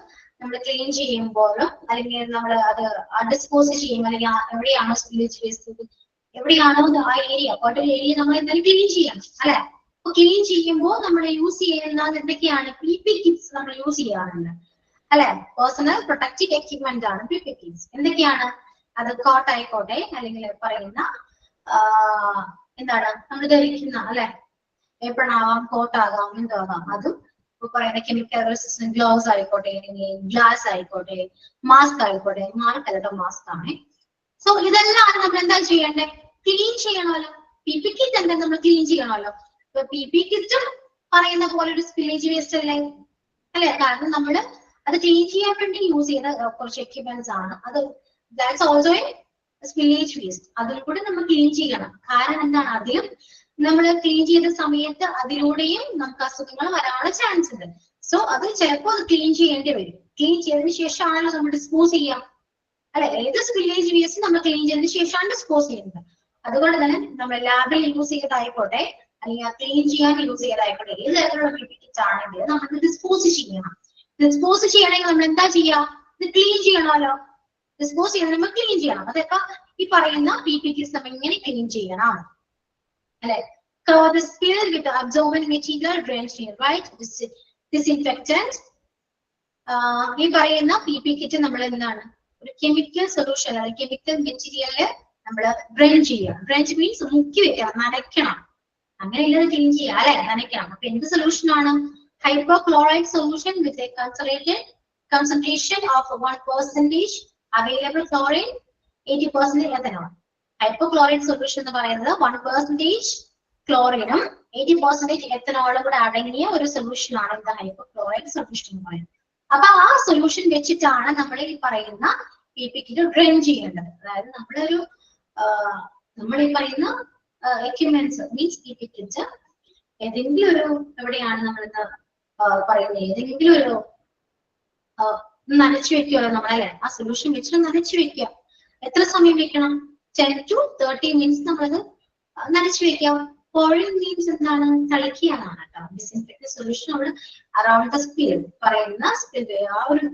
നമ്മൾ ക്ലീൻ ചെയ്യുമ്പോഴും അല്ലെങ്കിൽ നമ്മൾ അത് ഡിസ്പോസ് ചെയ്യും, അല്ലെങ്കിൽ എവിടെയാണോ സ്പില്ലേജ് വേസ്റ്റ്, എവിടെയാണോ ആ ഏരിയ കോട്ടൺ ഏരിയ നമ്മൾ എന്തായാലും ക്ലീൻ ചെയ്യണം അല്ലെ? അപ്പൊ ക്ലീൻ ചെയ്യുമ്പോൾ നമ്മൾ യൂസ് ചെയ്യുന്ന എന്തൊക്കെയാണ്? PP കിറ്റ്സ് നമ്മൾ യൂസ് ചെയ്യാറുണ്ട് അല്ലെ? പേഴ്സണൽ പ്രൊട്ടക്റ്റീവ് എക്യുപ്മെന്റ് ആണ് PP കിറ്റ്സ്. എന്തൊക്കെയാണ് അത്? കോട്ട് ആയിക്കോട്ടെ, അല്ലെങ്കിൽ പറയുന്ന എന്താണ് നമ്മൾ ധരിക്കുന്ന അല്ലെ, എപ്പോഴാവാം, കോട്ടാകാം, എന്താകാം, അതും പറയുന്ന കെമിക്കൽ റെസിസ്റ്റന്റ് ഗ്ലൗസ് ആയിക്കോട്ടെ, അല്ലെങ്കിൽ ഗ്ലാസ് ആയിക്കോട്ടെ, മാസ്ക് ആയിക്കോട്ടെ. മാസ്ക് ആണ്. സോ ഇതെല്ലാം നമ്മൾ എന്താ ചെയ്യണ്ടേ? ക്ലീൻ ചെയ്യണമല്ലോ. PP കിറ്റ് എന്താ നമ്മൾ ക്ലീൻ ചെയ്യണമല്ലോ. ഇപ്പൊ PP കിറ്റും പറയുന്ന പോലെ ഒരു സ്പില്ലേജ് വേസ്റ്റ് അല്ലേ? കാരണം നമ്മൾ അത് ക്ലീൻ ചെയ്യാൻ വേണ്ടി യൂസ് ചെയ്ത കുറച്ച് എക്യുപ്മെന്റ്സ് ആണ്. അത് that's also A spillage waste. അതിൽ കൂടെ നമ്മൾ ക്ലീൻ ചെയ്യണം. കാരണം എന്താണ്? അതിലും നമ്മൾ ക്ലീൻ ചെയ്ത സമയത്ത് അതിലൂടെയും നമുക്ക് അസുഖങ്ങൾ വരാനുള്ള ചാൻസ് ഉണ്ട്. സോ അത് ചിലപ്പോൾ അത് ക്ലീൻ ചെയ്യേണ്ടി വരും. ക്ലീൻ ചെയ്തതിനു ശേഷമാണല്ലോ നമ്മൾ ഡിസ്പോസ് ചെയ്യാം അല്ലെ? ഏത് സ്പില്ലേജ് വേസ്റ്റ് നമ്മൾ ക്ലീൻ ചെയ്തതിനു ശേഷമാണ് ഡിസ്പോസ് ചെയ്യുന്നത്. അതുകൊണ്ട് തന്നെ നമ്മൾ ലാബിൽ യൂസ് ചെയ്തതായിക്കോട്ടെ, അല്ലെങ്കിൽ ക്ലീൻ ചെയ്യാൻ യൂസ് ചെയ്തതായിക്കോട്ടെ, ഏത് തരത്തിലുള്ള PP കിറ്റ് ആണെങ്കിൽ നമുക്ക് ഡിസ്പോസ് ചെയ്യണം. ഡിസ്പോസ് ചെയ്യണമെങ്കിൽ നമ്മൾ എന്താ ചെയ്യാം? ഇത് ക്ലീൻ ചെയ്യണമല്ലോ. ഡിസ്പോസ് ചെയ്യണം, നമ്മൾ ക്ലീൻ ചെയ്യണം. അതൊക്കെ ഈ പറയുന്ന PP കിറ്റ്സ് നമ്മൾ ഇങ്ങനെ ക്ലീൻ ചെയ്യണം അല്ലെ? Cover the spill with the absorbent material drenched in right disinfectant. ഈ പറയുന്ന PP കിറ്റ് നമ്മൾ എന്താണ്? ഒരു കെമിക്കൽ സൊല്യൂഷൻ അല്ലെങ്കിൽ കെമിക്കൽ മെറ്റീരിയല് നമ്മൾ ഡ്രെയിൻ ചെയ്യുക. ഡ്രെയിൻ മീൻസ് മുക്കി വെക്കണം, നനയ്ക്കണം. അങ്ങനെയുള്ളത് ക്ലീൻ ചെയ്യുക അല്ലെ? നനയ്ക്കണം. അപ്പൊ എന്ത് സൊല്യൂഷൻ ആണ്? Hypochloride solution with a concentration of 1% available chlorine, 80% ethanol. Hypochloride solution എന്ന് പറയുന്നത് 1% ക്ലോറിനും 80% എത്തനോളും കൂടെ അടങ്ങിയ ഒരു സൊല്യൂഷൻ ആണ് എന്താ ഹൈപ്പോക്ലോറൈഡ് സൊല്യൂഷൻ എന്ന് പറയുന്നത്. അപ്പൊ ആ സൊല്യൂഷൻ വെച്ചിട്ടാണ് നമ്മൾ ഈ പറയുന്ന PP കിറ്റ് ഡ്രെയിൻ ചെയ്യേണ്ടത്. അതായത് നമ്മൾ ഈ പറയുന്ന എക്യുപ്മെന്റ്സ് മീൻസ് PP കിറ്റ് ഏതെങ്കിലും ഒരു എവിടെയാണ് നമ്മളിന്ന് പറയുന്നത്, ഏതെങ്കിലും ഒരു നനച്ചു വെക്കുമല്ലോ നമ്മളല്ലേ? ആ സൊല്യൂഷൻ വെച്ചിട്ട് നനച്ചു വെക്കുക. എത്ര സമയം വെക്കണം? 10 to 30 minutes നമ്മളത് നനച്ചു വെക്കാം. പോളിംഗ് മീൻസ് എന്താണ്? തളിക്കുകയാണ് കേട്ടോ. ഡിസിൻഫെക്റ്റന്റ് സൊല്യൂഷൻ നമ്മൾ അറൌണ്ട് ദ സ്പിൽ പറയുന്ന ആ ഒരു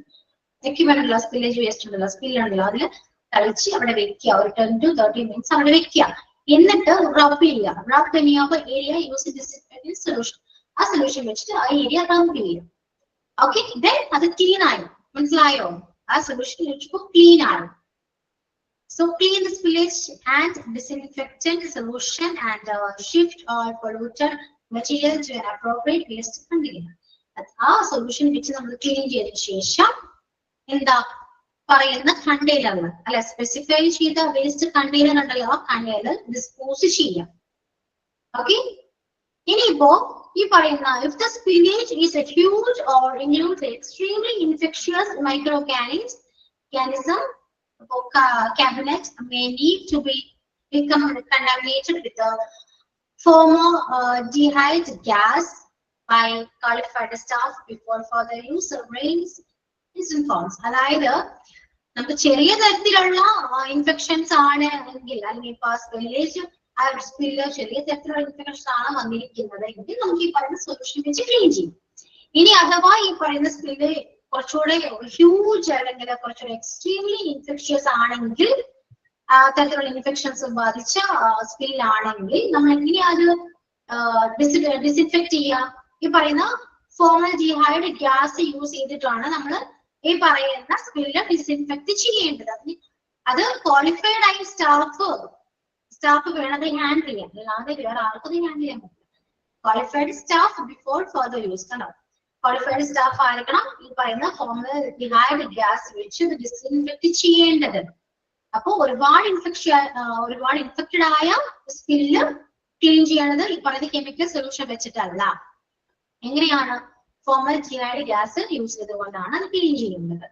എക്യുപ്മെന്റ് സ്പില്ലേജ് വേസ്റ്റ് ഉണ്ടല്ലോ, സ്പില്ലുണ്ടല്ലോ, അതിൽ തളിച്ച് അവിടെ വെക്കുക. ഒരു 10 to 30 minutes അവിടെ വെക്കുക. എന്നിട്ട് റബ് ചെയ്യുക. റബ് ചെയ്യുമ്പോൾ ഏരിയ യൂസ് ഡിസിൻഫെക്റ്റന്റ് സൊല്യൂഷൻ. ആ സൊല്യൂഷൻ വെച്ചിട്ട് ആ ഏരിയ റബ് ചെയ്യുക. ഓക്കെ, ദെൻ അത് ക്ലീൻ ആയി. മനസ്സിലായോ? ആ സൊല്യൂഷൻ വെച്ചപ്പോൾ ക്ലീൻ ആയി. So clean the spillage and disinfectant solution and shift all polluted material to an appropriate waste container. ആ സൊല്യൂഷൻ വെച്ച് നമ്മൾ ക്ലീൻ ചെയ്തതിനു ശേഷം എന്താ പറയുന്ന കണ്ടെയ്നറിൽ അല്ലെ, സ്പെസിഫൈ ചെയ്ത വേസ്റ്റ് കണ്ടെയ്നർ ഉണ്ടല്ലോ, ആ കണ്ടെയ്നർ ഡിസ്പോസ് ചെയ്യാം. ഓക്കെ, ഇനിയിപ്പോ ഈ പറയുന്ന if the spillage is a huge or includes extremely infectious microorganism, cabinet may need to become contaminated with a formaldehyde gas by qualified staff before further use of rains is informed. അതായത് നമുക്ക് ചെറിയ തരത്തിലുള്ള infections ആണ് എങ്കിൽ, അല്ലെങ്കിൽ ഇപ്പൊ spillage ചെറിയ തരത്തിലുള്ള ഇൻഫെക്ഷൻ ആണ് വന്നിരിക്കുന്നത് എങ്കിൽ നമുക്ക് ഈ പറയുന്ന സൊല്യൂഷൻ വെച്ച് ക്ലീൻ ചെയ്യും. ഇനി അഥവാ ഈ പറയുന്ന സ്പില്ല് കുറച്ചുകൂടെ ഹ്യൂജ് അല്ലെങ്കിൽ കുറച്ചുകൂടെ എക്സ്ട്രീംലി ഇൻഫെക്ഷ്യസ് ആണെങ്കിൽ തരത്തിലുള്ള ഇൻഫെക്ഷൻസ് ബാധിച്ച സ്പില്ലാണെങ്കിൽ നമ്മൾ എങ്ങനെയാ അത് ഡിസിൻഫെക്ട് ചെയ്യുക? ഈ പറയുന്ന ഫോർമൽഡിഹൈഡ് ഗ്യാസ് യൂസ് ചെയ്തിട്ടാണ് നമ്മൾ ഈ പറയുന്ന സ്പില്ല് ഡിസിൻഫെക്ട് ചെയ്യേണ്ടത്. അത് ക്വാളിഫൈഡ് ആയ സ്റ്റാഫ് വേണത് ഹാൻഡിൽ ചെയ്യാൻ, അല്ലാതെ വേറെ ആർക്കും ഹാൻഡിൽ ചെയ്യാൻ പറ്റില്ല. Qualified staff before further use. കണ്ടോ, ക്വാളിഫൈഡ് സ്റ്റാഫ് ആയിരിക്കണം ഈ പറയുന്ന ഫോർമൽഡിഹൈഡ് ഗ്യാസ് വെച്ച് ഡിസിൻഫെക്ട് ചെയ്യേണ്ടത്. അപ്പൊ ഒരുപാട് ഇൻഫെക്റ്റഡ് ആയ സ്കില്ല് ക്ലീൻ ചെയ്യണത് ഈ പറയുന്ന കെമിക്കൽ സൊല്യൂഷൻ വെച്ചിട്ടല്ല. എങ്ങനെയാണ്? ഫോർമൽഡിഹൈഡ് ഗ്യാസ് യൂസ് ചെയ്തുകൊണ്ടാണ് അത് ക്ലീൻ ചെയ്യുന്നത്.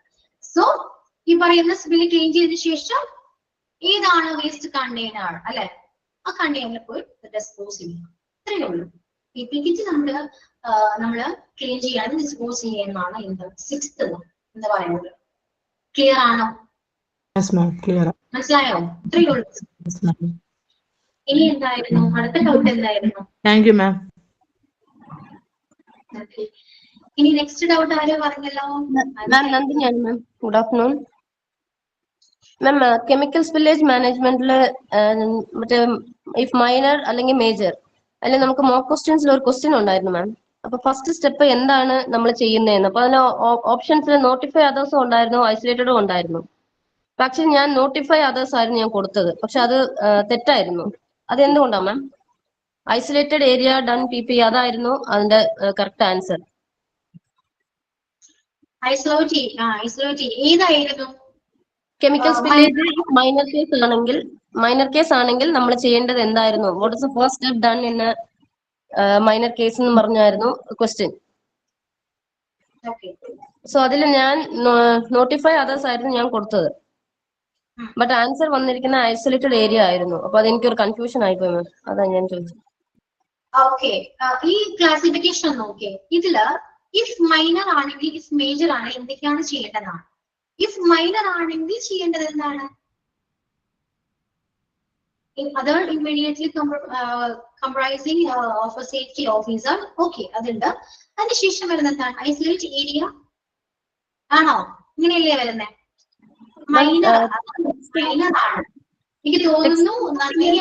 സോ ഈ പറയുന്ന സ്പില്ല് ക്ലീൻ ചെയ്തതിനു ശേഷം ഏതാണ് വേസ്റ്റ് കണ്ടെയ്നർ അല്ലെ, ആ കണ്ടെയ്നറിൽ പോയി ഡിസ്പോസ് ചെയ്യണം. ഇത്രയേ ഉള്ളൂ. PPKit നമ്മള് ക്ലീൻ ചെയ്യാതെ ഡിസ്പോസ് ചെയ്യുന്നതാണ് എന്ത് 6th എന്ന് പറയുന്നത്. ക്ലിയർ ആണോ? മനസ്സിലായോ? ഇത്രയേ ഉള്ളൂ. ഇനി എന്തായിരുന്നു അടുത്ത ഡൗട്ട്? എന്തായിരുന്നു? Thank you ma'am. ഇനി നെക്സ്റ്റ് ഡൗട്ട് ആരോ പറഞ്ഞല്ലോ. മാം നന്ദിനിയാണ് ma'am. Good afternoon ma'am. Chemical spillage മാനേജ്മെന്റില് മറ്റേ ഇഫ് മൈനർ അല്ലെങ്കിൽ മേജർ അല്ലെങ്കിൽ നമുക്ക് മോക്ക് ക്വസ്റ്റ്യൻസിൽ ഒരു ക്വസ്റ്റ്യൻ ഉണ്ടായിരുന്നു മാം. അപ്പൊ ഫസ്റ്റ് സ്റ്റെപ്പ് എന്താണ് നമ്മൾ ചെയ്യുന്നതെന്ന്. അപ്പൊ അതിന് ഓപ്ഷൻസിൽ നോട്ടിഫൈ അതേഴ്സും ഉണ്ടായിരുന്നു, ഐസൊലേറ്റഡും ഉണ്ടായിരുന്നു. പക്ഷെ ഞാൻ നോട്ടിഫൈ അതേഴ്സ് ആയിരുന്നു ഞാൻ കൊടുത്തത്. പക്ഷെ അത് തെറ്റായിരുന്നു. അത് എന്തുകൊണ്ടാണ് മാം? ഐസൊലേറ്റഡ് ഏരിയ ഡൺ PPE അതായിരുന്നു അതിന്റെ കറക്റ്റ് ആൻസർ. ഏതായിരുന്നു? കെമിക്കൽ സ്പില്ലേജ് മൈനർ കേസ് ആണെങ്കിൽ നമ്മൾ ചെയ്യേണ്ടത് എന്തായിരുന്നു? What is the first step done in minor case എന്ന് പറഞ്ഞായിരുന്നു ക്വസ്റ്റ്യൻ. സോ അതിൽ ഞാൻ നോട്ടിഫൈ അതേഴ്സ് ആയിരുന്നു ഞാൻ കൊടുത്തത്. ബട്ട് ആൻസർ വന്നിരിക്കുന്ന ഐസൊലേറ്റഡ് ഏരിയ ആയിരുന്നു. അപ്പൊ അതെനിക്കൊരു കൺഫ്യൂഷൻ ആയിപ്പോയി മാം. അതാ ഞാൻ ചോദിച്ചത്. ഓക്കെ, ഈ ക്ലാസിഫിക്കേഷൻ നോക്കിയേ. ഇതില് ഇഫ് മൈനർ ആണെങ്കിൽ ഇഫ് മേജർ ആണെങ്കിൽ എന്തൊക്കെയാണ് ചെയ്യേണ്ടതാണ്? ഇഫ് മൈനർ ആണെങ്കിൽ ചെയ്യേണ്ടത് എന്താണ്? Other immediately comprising of A safety officer. Okay, അതുണ്ട്. അതിനുശേഷം വരുന്നത് എന്താണ്? ഐസൊലേറ്റ് ഏരിയ ആണോ? ഇങ്ങനെയല്ലേ വരുന്നത്? മൈനർ ആണ്. എനിക്ക് തോന്നുന്നു നന്ദിനി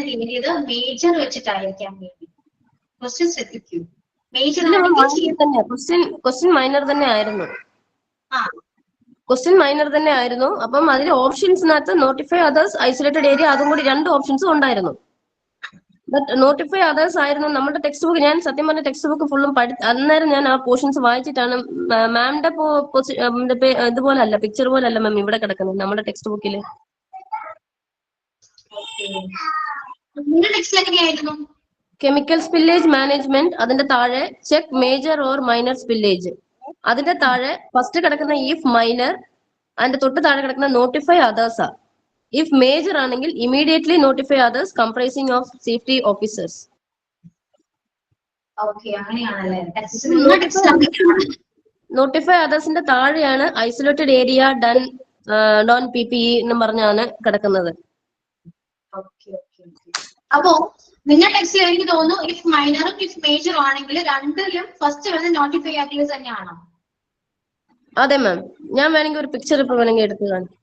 അത് എഴുതിയത് മേജർ വെച്ചിട്ടായിരിക്കാം. ക്വസ്റ്റ്യൻ ശ്രദ്ധിക്കൂ. മേജർ ക്വസ്റ്റ്യൻ മൈനർ തന്നെ ആയിരുന്നു. ക്വസ്റ്റ്യൻ മൈനർ തന്നെ ആയിരുന്നു. അപ്പം അതിൽ ഓപ്ഷൻസിനകത്ത് നോട്ടിഫൈ അതേഴ്സ്, ഐസൊലേറ്റഡ് ഏരിയ, അതും കൂടി 2 ഓപ്ഷൻസും ഉണ്ടായിരുന്നു. ബട്ട് നോട്ടിഫൈ അതേഴ്സ് ആയിരുന്നു നമ്മുടെ ടെക്സ്റ്റ് ബുക്ക്. ഞാൻ സത്യം പറഞ്ഞ ടെക്സ്റ്റ് ബുക്ക് ഫുള്ളും അന്നേരം ഞാൻ ആ പോർഷൻസ് വായിച്ചിട്ടാണ്. മാമിന്റെ ഇതുപോലെ അല്ല, പിക്ചർ പോലെ അല്ല മാം ഇവിടെ കിടക്കുന്നത് നമ്മുടെ ടെക്സ്റ്റ് ബുക്കിൽ. കെമിക്കൽ സ്പില്ലേജ് മാനേജ്മെന്റ്, അതിന്റെ താഴെ check major or minor spillage, അതിന്റെ താഴെ ഫസ്റ്റ് കിടക്കുന്ന ഇഫ് മൈനർ, അതിന്റെ തൊട്ട് താഴെ കിടക്കുന്ന നോട്ടിഫൈ അതേഴ്സ്. ഇഫ് മേജർ ആണെങ്കിൽ immediately notify others comprising of safety officers. Notify അതേഴ്സിന്റെ താഴെയാണ് isolated area done non PPE എന്ന് പറഞ്ഞാണ് കിടക്കുന്നത്. അപ്പോ നിങ്ങളുടെ ടെക്സ്റ്റിൽ എനിക്ക് തോന്നുന്നു ഇഫ് മൈനറും ഇഫ് മേജറും ആണെങ്കിൽ രണ്ടിലും ഫസ്റ്റ് വരുന്നത് നോട്ടിഫൈ അതേഴ്സ് തന്നെയാണോ? അതെ മാം. ഞാൻ വേണമെങ്കിൽ ഒരു പിക്ചർ ഇപ്പൊ വേണമെങ്കിൽ എടുത്തു കാണിക്കാം.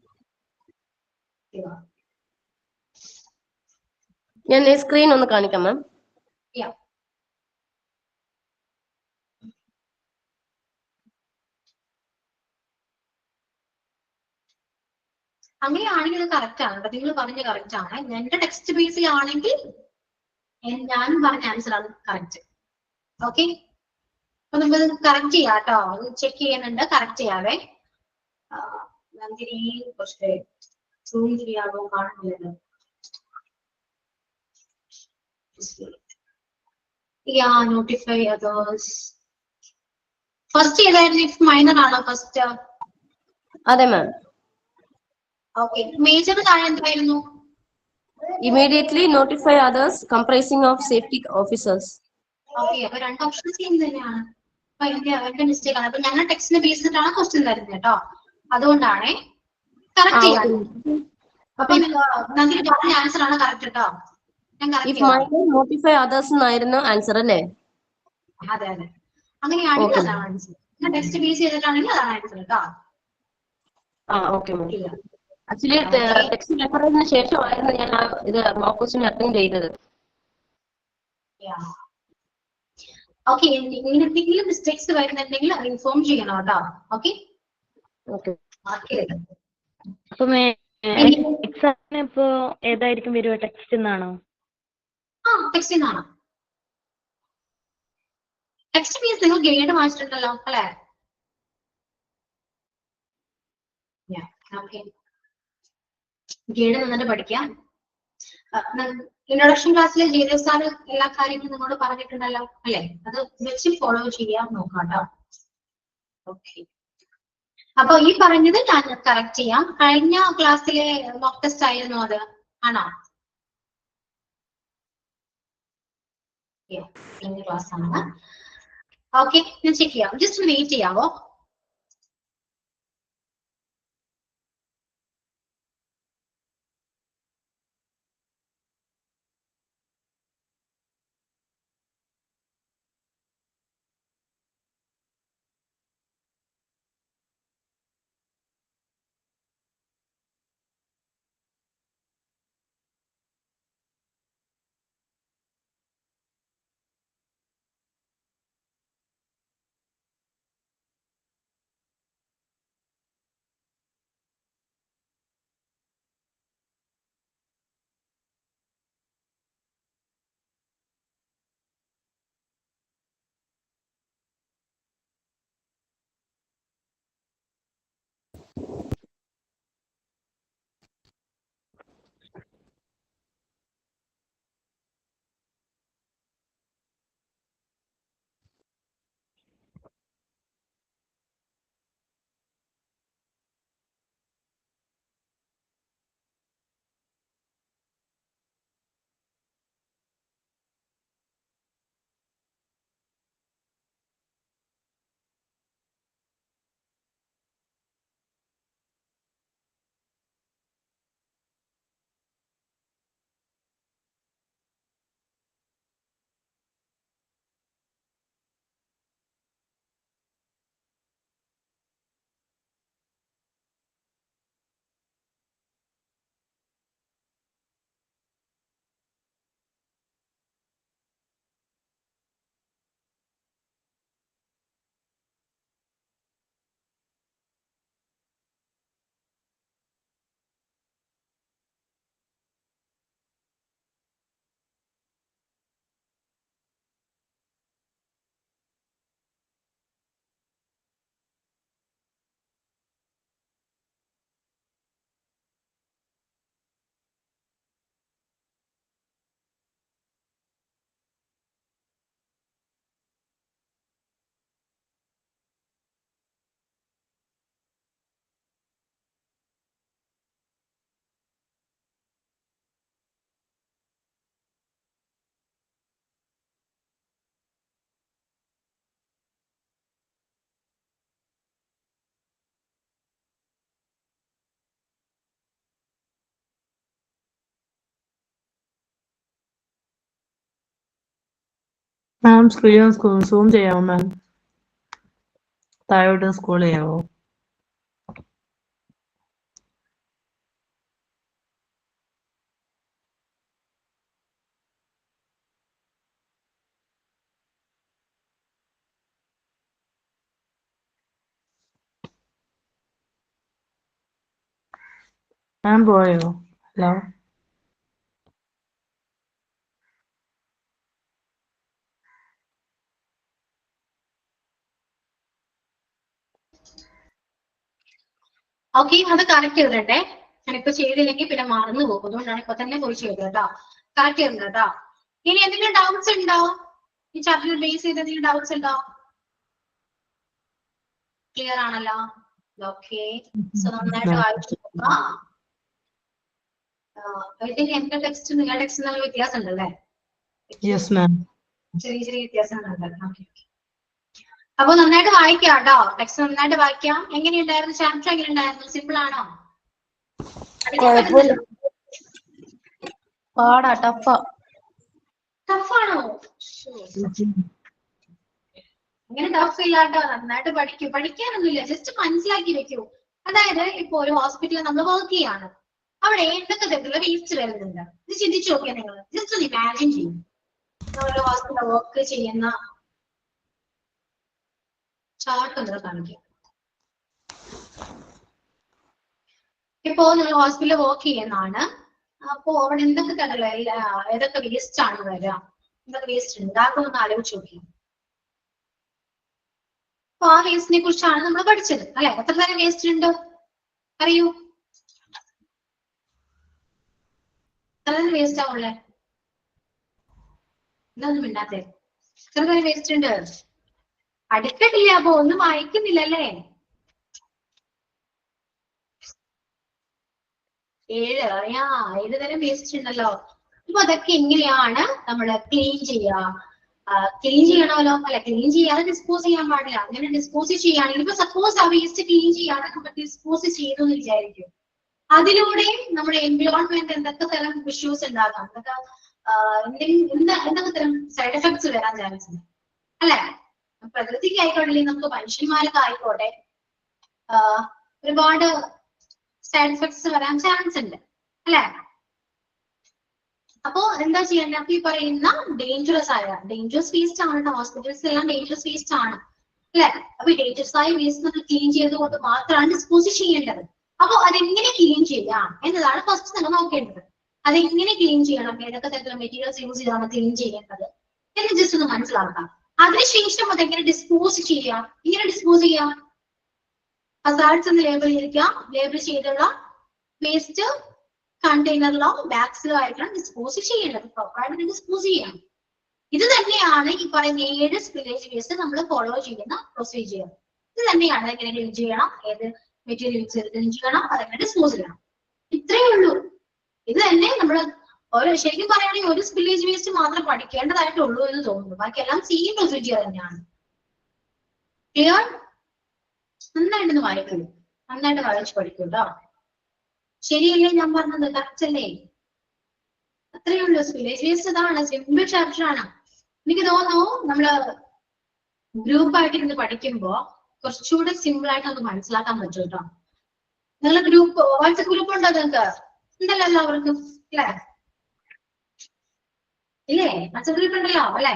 ഞാൻ സ്ക്രീൻ ഒന്ന് കാണിക്കാം മാം. അങ്ങനെയാണെങ്കിൽ അത് കറക്റ്റ് ആണ്. നിങ്ങൾ പറഞ്ഞ കറക്റ്റ് ആണ്. എന്റെ ടെക്സ്റ്റ് ബേസിലാണെങ്കിൽ ഞാനും പറഞ്ഞ ആൻസർ ആണ് കറക്റ്റ്. ഓക്കെ, അപ്പൊ നമുക്ക് കറക്റ്റ് ചെയ്യാം കേട്ടോ. ചെക്ക് ചെയ്യുന്നുണ്ട്, കറക്റ്റ് ചെയ്യാവേ. നന്ദിനി കുറച്ച് സൂം ചെയ്യാവോ? കാണുന്നില്ലല്ലോ. നോട്ടിഫൈ അതേഴ്സ് ഫസ്റ്റ് ഏതായിരുന്നു? ഇഫ് മൈനർ ആണോ ഫസ്റ്റ്? അതെ മാം. ഓക്കെ, മേജർ താഴെ എന്തായിരുന്നു? Immediately notify others comprising of safety officers. Okay, അപ്പൊ 2 ഓപ്ഷൻ സെയിം തന്നെയാണ്. അപ്പൊ എന്റെ മിസ്റ്റേക്ക് ആണ്. അപ്പൊ ഞങ്ങൾ ടെക്സ്റ്റിനെ ബേസ് ചെയ്തിട്ടാണ് ക്വസ്റ്റ്യൻ തരുന്നത് കേട്ടോ. അതുകൊണ്ടാണ് കറക്റ്റ് ചെയ്യാൻ. അപ്പൊ നന്ദിനി പറഞ്ഞ ആൻസർ ആണ് കറക്റ്റ് കേട്ടോ. ഞാൻ കറക്റ്റ് നോട്ടിഫൈ അതേഴ്സ് എന്നായിരുന്നു ആൻസർ അല്ലേ? അതെ അതെ, അങ്ങനെയാണെങ്കിൽ അതാണ് ആൻസർ. ടെക്സ്റ്റ് ബേസ് ചെയ്തിട്ടാണെങ്കിൽ അതാണ് ആൻസർ കേട്ടോ. Okay ma'am. ആക്ച്വലി ടെക്സ്റ്റ് റെഫറൻസിന് ശേഷമായിരുന്നു ഞാൻ ആ ഇത് മോക്ക് ക്വസ്റ്റ്യൻ അറ്റൻഡ് ചെയ്തത്. ഓക്കെ, ഇങ്ങനെ എന്തെങ്കിലും മിസ്റ്റേക്സ് വരുന്നുണ്ടെങ്കിൽ അത് ഇൻഫോം ചെയ്യണം കേട്ടോ. Okay, okay. അപ്പൊ എക്സാമിന് ഇപ്പോ ഏതായിരിക്കും വരിക, ടെക്സ്റ്റ് എന്നാണോ? ടെക്സ്റ്റ് എന്നാണ്. ടെക്സ്റ്റ് മീൻസ് നിങ്ങൾ ഗ്രേഡ് വാങ്ങിച്ചിട്ടുണ്ടല്ലോ അല്ലെ? ഗ്രേഡ് നന്നായിട്ട് പഠിക്കാം. ഇൻട്രൊഡക്ഷൻ ക്ലാസ്സിൽ ജയദേവ് സാർ എല്ലാ കാര്യങ്ങളും നിങ്ങളോട് പറഞ്ഞിട്ടുണ്ടല്ലോ അല്ലെ? അത് വെച്ച് ഫോളോ ചെയ്യാൻ നോക്കാട്ടോ. ഓക്കെ, അപ്പൊ ഈ പറഞ്ഞത് ഞാൻ കറക്റ്റ് ചെയ്യാം. കഴിഞ്ഞ ക്ലാസ്സിലെ മോക്ക് ടെസ്റ്റ് ആയിരുന്നു അത്, ആണോ? കഴിഞ്ഞ ക്ലാസ് ആണ്. ഓക്കെ, ഞാൻ ചെക്ക് ചെയ്യാം. ജസ്റ്റ് വെയിറ്റ് ചെയ്യാവോ? മാം സ്ക്രീൻ സൂം ചെയ്യാമോ മാം? താഴോട്ട് സ്ക്രോൾ ചെയ്യാമോ? മാം പോയോ? ഹലോ? ഓക്കെ, അത് കറക്റ്റ് ചെയ്തിട്ടെ. ഞാനിപ്പോ ചെയ്തില്ലെങ്കിൽ പിന്നെ മറന്നു പോകും. അതുകൊണ്ടാണ് ഇപ്പൊ തന്നെ പോയി ചെയ്തത് കേട്ടോ. കറക്റ്റ് ചെയ്യുന്നത് കേട്ടോ. ഇനി എന്തെങ്കിലും ഡൗട്ട്സ് ഉണ്ടോ? ഈ ചാപ്റ്റർ ബേസ് ചെയ്ത് എന്തെങ്കിലും ഡൗട്ട്സ് ഉണ്ടോ? ക്ലിയർ ആണല്ലോ? ഓക്കെ, സോ നന്നായിട്ട് വായിച്ചു നോക്കാം. എന്റെ ടെക്സ്റ്റ് നിങ്ങളുടെ ടെക്സ്റ്റ് നല്ല വ്യത്യാസം ഉണ്ടല്ലേ? Yes ma'am. ചെറിയ ചെറിയ വ്യത്യാസങ്ങളുണ്ട്. അപ്പൊ നന്നായിട്ട് വായിക്കാം കേട്ടോ. ടെക്സ്റ്റ് നന്നായിട്ട് വായിക്കാം. എങ്ങനെയുണ്ടായിരുന്നു ചാപ്റ്റർ? എങ്ങനെയുണ്ടായിരുന്നു? സിമ്പിൾ ആണോ? പാടാ, ടഫാ. ടഫാണോ? അങ്ങനെ ടഫ് ഇല്ല കേട്ടോ. നന്നായിട്ട് പഠിക്കൂ. പഠിക്കാനൊന്നുമില്ല, ജസ്റ്റ് മനസ്സിലാക്കി വെക്കൂ. അതായത് ഇപ്പൊ ഒരു ഹോസ്പിറ്റലിൽ നമ്മൾ വർക്ക് ചെയ്യാണ്, അവിടെ എന്തൊക്കെ തരത്തിലുള്ള വേസ്റ്റ് വരുന്നുണ്ട് ഇത് ചിന്തിച്ചു നോക്കിയാൽ നിങ്ങൾ ജസ്റ്റ് ഒന്ന് ഇമാജിൻ ചെയ്യും. നമ്മളൊരു ഹോസ്പിറ്റൽ വർക്ക് ചെയ്യുന്ന ചാർട്ട് ഒന്ന് കാണിക്കാം. ഇപ്പോ നിങ്ങൾ ഹോസ്പിറ്റലിൽ വർക്ക് ചെയ്യുന്നതാണ്, അപ്പോ അവിടെ എന്തൊക്കെ തരത്തിലുള്ള ഏതൊക്കെ വേസ്റ്റ് ആണ് വരിക, എന്തൊക്കെ വേസ്റ്റ് ഉണ്ടാകുമെന്ന് ആലോചിച്ച് നോക്കി. അപ്പൊ ആ വേസ്റ്റിനെ കുറിച്ചാണ് നമ്മൾ പഠിച്ചത് അല്ലെ. എത്ര തരം വേസ്റ്റ് ഉണ്ട് അറിയൂ? എത്ര തരം വേസ്റ്റ് ആവുള്ളേ? ഇതൊന്നും മിണ്ടാത്തേ. എത്ര തരം വേസ്റ്റ് ഉണ്ട്? അടുക്കട്ടില്ല, അപ്പൊ ഒന്നും വായിക്കുന്നില്ല അല്ലേ? 7 തരം വേസ്റ്റ് ഉണ്ടല്ലോ. അപ്പൊ അതൊക്കെ എങ്ങനെയാണ് നമ്മൾ ക്ലീൻ ചെയ്യുക? ക്ലീൻ ചെയ്യണമല്ലോ അല്ലെ. ക്ലീൻ ചെയ്യാതെ ഡിസ്പോസ് ചെയ്യാൻ പാടില്ല. അങ്ങനെ ഡിസ്പോസ് ചെയ്യുകയാണെങ്കിൽ ഇപ്പൊ സപ്പോസ് ആ വേസ്റ്റ് ക്ലീൻ ചെയ്യാതെ നമ്മൾ ഡിസ്പോസ് ചെയ്തു എന്ന് വിചാരിക്കും, അതിലൂടെ നമ്മുടെ എൻവയോൺമെന്റ് എന്തൊക്കെ തരം ഇഷ്യൂസ് ഉണ്ടാകാം, എന്തൊക്കെ തരം സൈഡ് എഫക്ട്സ് വരാൻ ചാൻസ് ഉണ്ട് അല്ലെ. പ്രകൃതിക്ക് ആയിക്കോട്ടെ, നമുക്ക് മനുഷ്യന്മാർക്ക് ആയിക്കോട്ടെ ഒരുപാട് സൈഡ് എഫക്ട്സ് വരാൻ ചാൻസ് ഉണ്ട് അല്ലെ. അപ്പോ എന്താ ചെയ്യേണ്ടത്? അപ്പൊ ഈ പറയുന്ന ഡേഞ്ചറസ് വേസ്റ്റ് ആണ്. ഹോസ്പിറ്റൽസ് എല്ലാം ഡേഞ്ചറസ് വേസ്റ്റ് ആണ് അല്ലെ. അപ്പൊ ഡേഞ്ചറസ് ആയ വേസ്റ്റ് നമ്മൾ ക്ലീൻ ചെയ്തുകൊണ്ട് മാത്രമാണ് ഡിസ്പോസ് ചെയ്യേണ്ടത്. അപ്പൊ അതെങ്ങനെ ക്ലീൻ ചെയ്യാം എന്നതാണ് ഫസ്റ്റ് നിങ്ങൾ നോക്കേണ്ടത്. അതെങ്ങനെ ക്ലീൻ ചെയ്യണം, ഏതൊക്കെ തരത്തിലുള്ള മെറ്റീരിയൽസ് യൂസ് ചെയ്താണ് ക്ലീൻ ചെയ്യേണ്ടത് എന്ന് ജസ്റ്റ് ഒന്ന് മനസ്സിലാക്കാം. അതിനുശേഷം അതെങ്ങനെ ഡിസ്പോസ് ചെയ്യാം, ഇങ്ങനെ ഡിസ്പോസ് ചെയ്യാം. ഹസാർഡ്സ് എന്ന് ലേബിൾ ചെയ്തുള്ള വേസ്റ്റ് കണ്ടെയ്നറിലോ ബാഗ്സിലോ ആയിട്ടാണ് ഡിസ്പോസ് ചെയ്യേണ്ടത്. പ്രോപ്പറായിട്ട് ഡിസ്പോസ് ചെയ്യാം. ഇത് തന്നെയാണ് ഈ പറയുന്ന 7 സ്പില്ലേജ് വേസ്റ്റ് നമ്മൾ ഫോളോ ചെയ്യുന്ന പ്രൊസീജിയർ. ഇത് തന്നെയാണ് എങ്ങനെ ക്ലീൻ ചെയ്യണം, ഏത് മെറ്റീരിയൽ യൂസ് ചെയ്ത് ക്ലീൻ ചെയ്യണം, അതെങ്ങനെ ഡിസ്പോസ് ചെയ്യണം. ഇത്രയേ ഉള്ളൂ. ഇത് തന്നെ നമ്മൾ ശരിക്കും പറയുകയാണെങ്കിൽ ഒരു സ്പില്ലേജ് വേസ്റ്റ് മാത്രം പഠിക്കേണ്ടതായിട്ടുള്ളൂ എന്ന് തോന്നുന്നു. ബാക്കി എല്ലാം സെയിം പ്രൊസീജിയർ തന്നെയാണ്. ക്ലിയർ? നന്നായിട്ടൊന്ന് വായിക്കൂ, നന്നായിട്ട് വായിച്ച് പഠിക്കൂ കേട്ടോ. ശരിയല്ലേ ഞാൻ പറഞ്ഞത്? കറക്റ്റ് അല്ലേ? അത്രയേ ഉള്ളൂ. സ്പില്ലേജ് വേസ്റ്റ് ഇതാണ്, സിമ്പിൾ ചാപ്റ്റർ ആണ്. എനിക്ക് തോന്നുന്നു നമ്മള് ഗ്രൂപ്പായിട്ട് ഇരുന്ന് പഠിക്കുമ്പോ കുറച്ചുകൂടെ സിമ്പിൾ ആയിട്ട് നമുക്ക് മനസ്സിലാക്കാൻ പറ്റും കേട്ടോ. നിങ്ങൾ വാട്സ്ആപ്പ് ഗ്രൂപ്പ് ഉണ്ടോ നിങ്ങൾക്ക്? ഉണ്ടല്ലോ എല്ലാവർക്കും അല്ലെ? ഇല്ലേ? വാട്സ്ആപ്പ് ഗ്രൂപ്പ് ഉണ്ടല്ലോ അല്ലെ?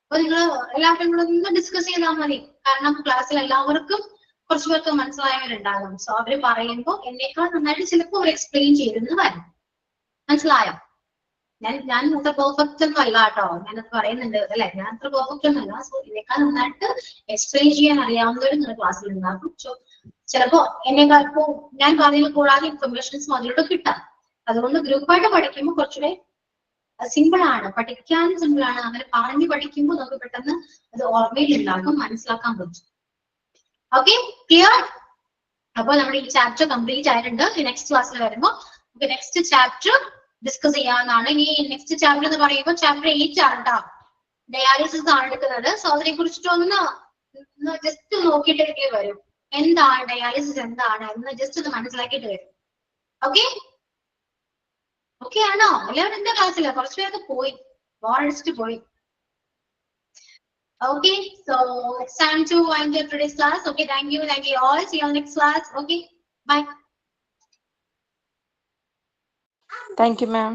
അപ്പൊ നിങ്ങൾ എല്ലാവരും കൂടെ ഒന്ന് ഡിസ്കസ് ചെയ്താൽ മതി. കാരണം ക്ലാസ്സിൽ എല്ലാവർക്കും കുറച്ചു പേർക്ക് മനസ്സിലായവരുണ്ടാകും. സോ അവര് പറയുമ്പോൾ എന്നേക്കാൾ നന്നായിട്ട് ചിലപ്പോൾ അവർ എക്സ്പ്ലെയിൻ ചെയ്തെന്ന് വരും. മനസ്സിലായോ? ഞാൻ അത്ര പെർഫെക്റ്റ് ഒന്നും അല്ല കേട്ടോ, ഞാനത് പറയുന്നുണ്ട് അല്ലെ. ഞാൻ അത്ര പെർഫെക്റ്റ് ഒന്നും അല്ല. സോ എന്നേക്കാൾ നന്നായിട്ട് എക്സ്പ്ലെയിൻ ചെയ്യാൻ അറിയാവുന്നവരും നിങ്ങളുടെ ക്ലാസ്സിൽ ഉണ്ടാകും. ചിലപ്പോ എന്നേക്കാൾ ഇപ്പോ ഞാൻ പറഞ്ഞതിൽ കൂടാതെ ഇൻഫർമേഷൻസും അതിലൂടെ കിട്ടാം. അതുകൊണ്ട് ഗ്രൂപ്പായിട്ട് പഠിക്കുമ്പോൾ കുറച്ചുകൂടെ സിമ്പിൾ ആണ്, പഠിക്കാനും സിമ്പിൾ ആണ്. അങ്ങനെ പറഞ്ഞു പഠിക്കുമ്പോൾ നമുക്ക് പെട്ടെന്ന് അത് ഓർമ്മയിൽ ഉണ്ടാകും, മനസ്സിലാക്കാൻ പറ്റും. Okay, clear? അപ്പൊ നമ്മുടെ ഈ ചാപ്റ്റർ കംപ്ലീറ്റ് ആയിട്ടുണ്ട്. നെക്സ്റ്റ് ക്ലാസ്സിൽ വരുമ്പോൾ നമുക്ക് നെക്സ്റ്റ് ചാപ്റ്റർ ഡിസ്കസ് ചെയ്യാവുന്നതാണ്. ഈ നെക്സ്റ്റ് ചാപ്റ്റർ എന്ന് പറയുമ്പോൾ ചാപ്റ്റർ 8 ആണ് കേട്ടോ. ഡയാലിസിസ് ആണ് എടുക്കുന്നത്. സോ അതിനെ കുറിച്ചിട്ടൊന്ന് ജസ്റ്റ് നോക്കിയിട്ടേ വരും. എന്താണ് ഡയാലിസിസ്, എന്താണ് എന്ന് ജസ്റ്റ് ഒന്ന് മനസ്സിലാക്കിയിട്ട് വരും. ഓക്കെ, ഓക്കെ ആണോ? എല്ലാവരും എന്റെ ക്ലാസ്സില? കുറച്ചു പേർക്ക് പോയി, ബോറടിച്ചിട്ട് പോയി. Okay, so it's time to wind up today's class. Okay, thank you all. See you on next class. Okay, bye. Thank you, ma'am.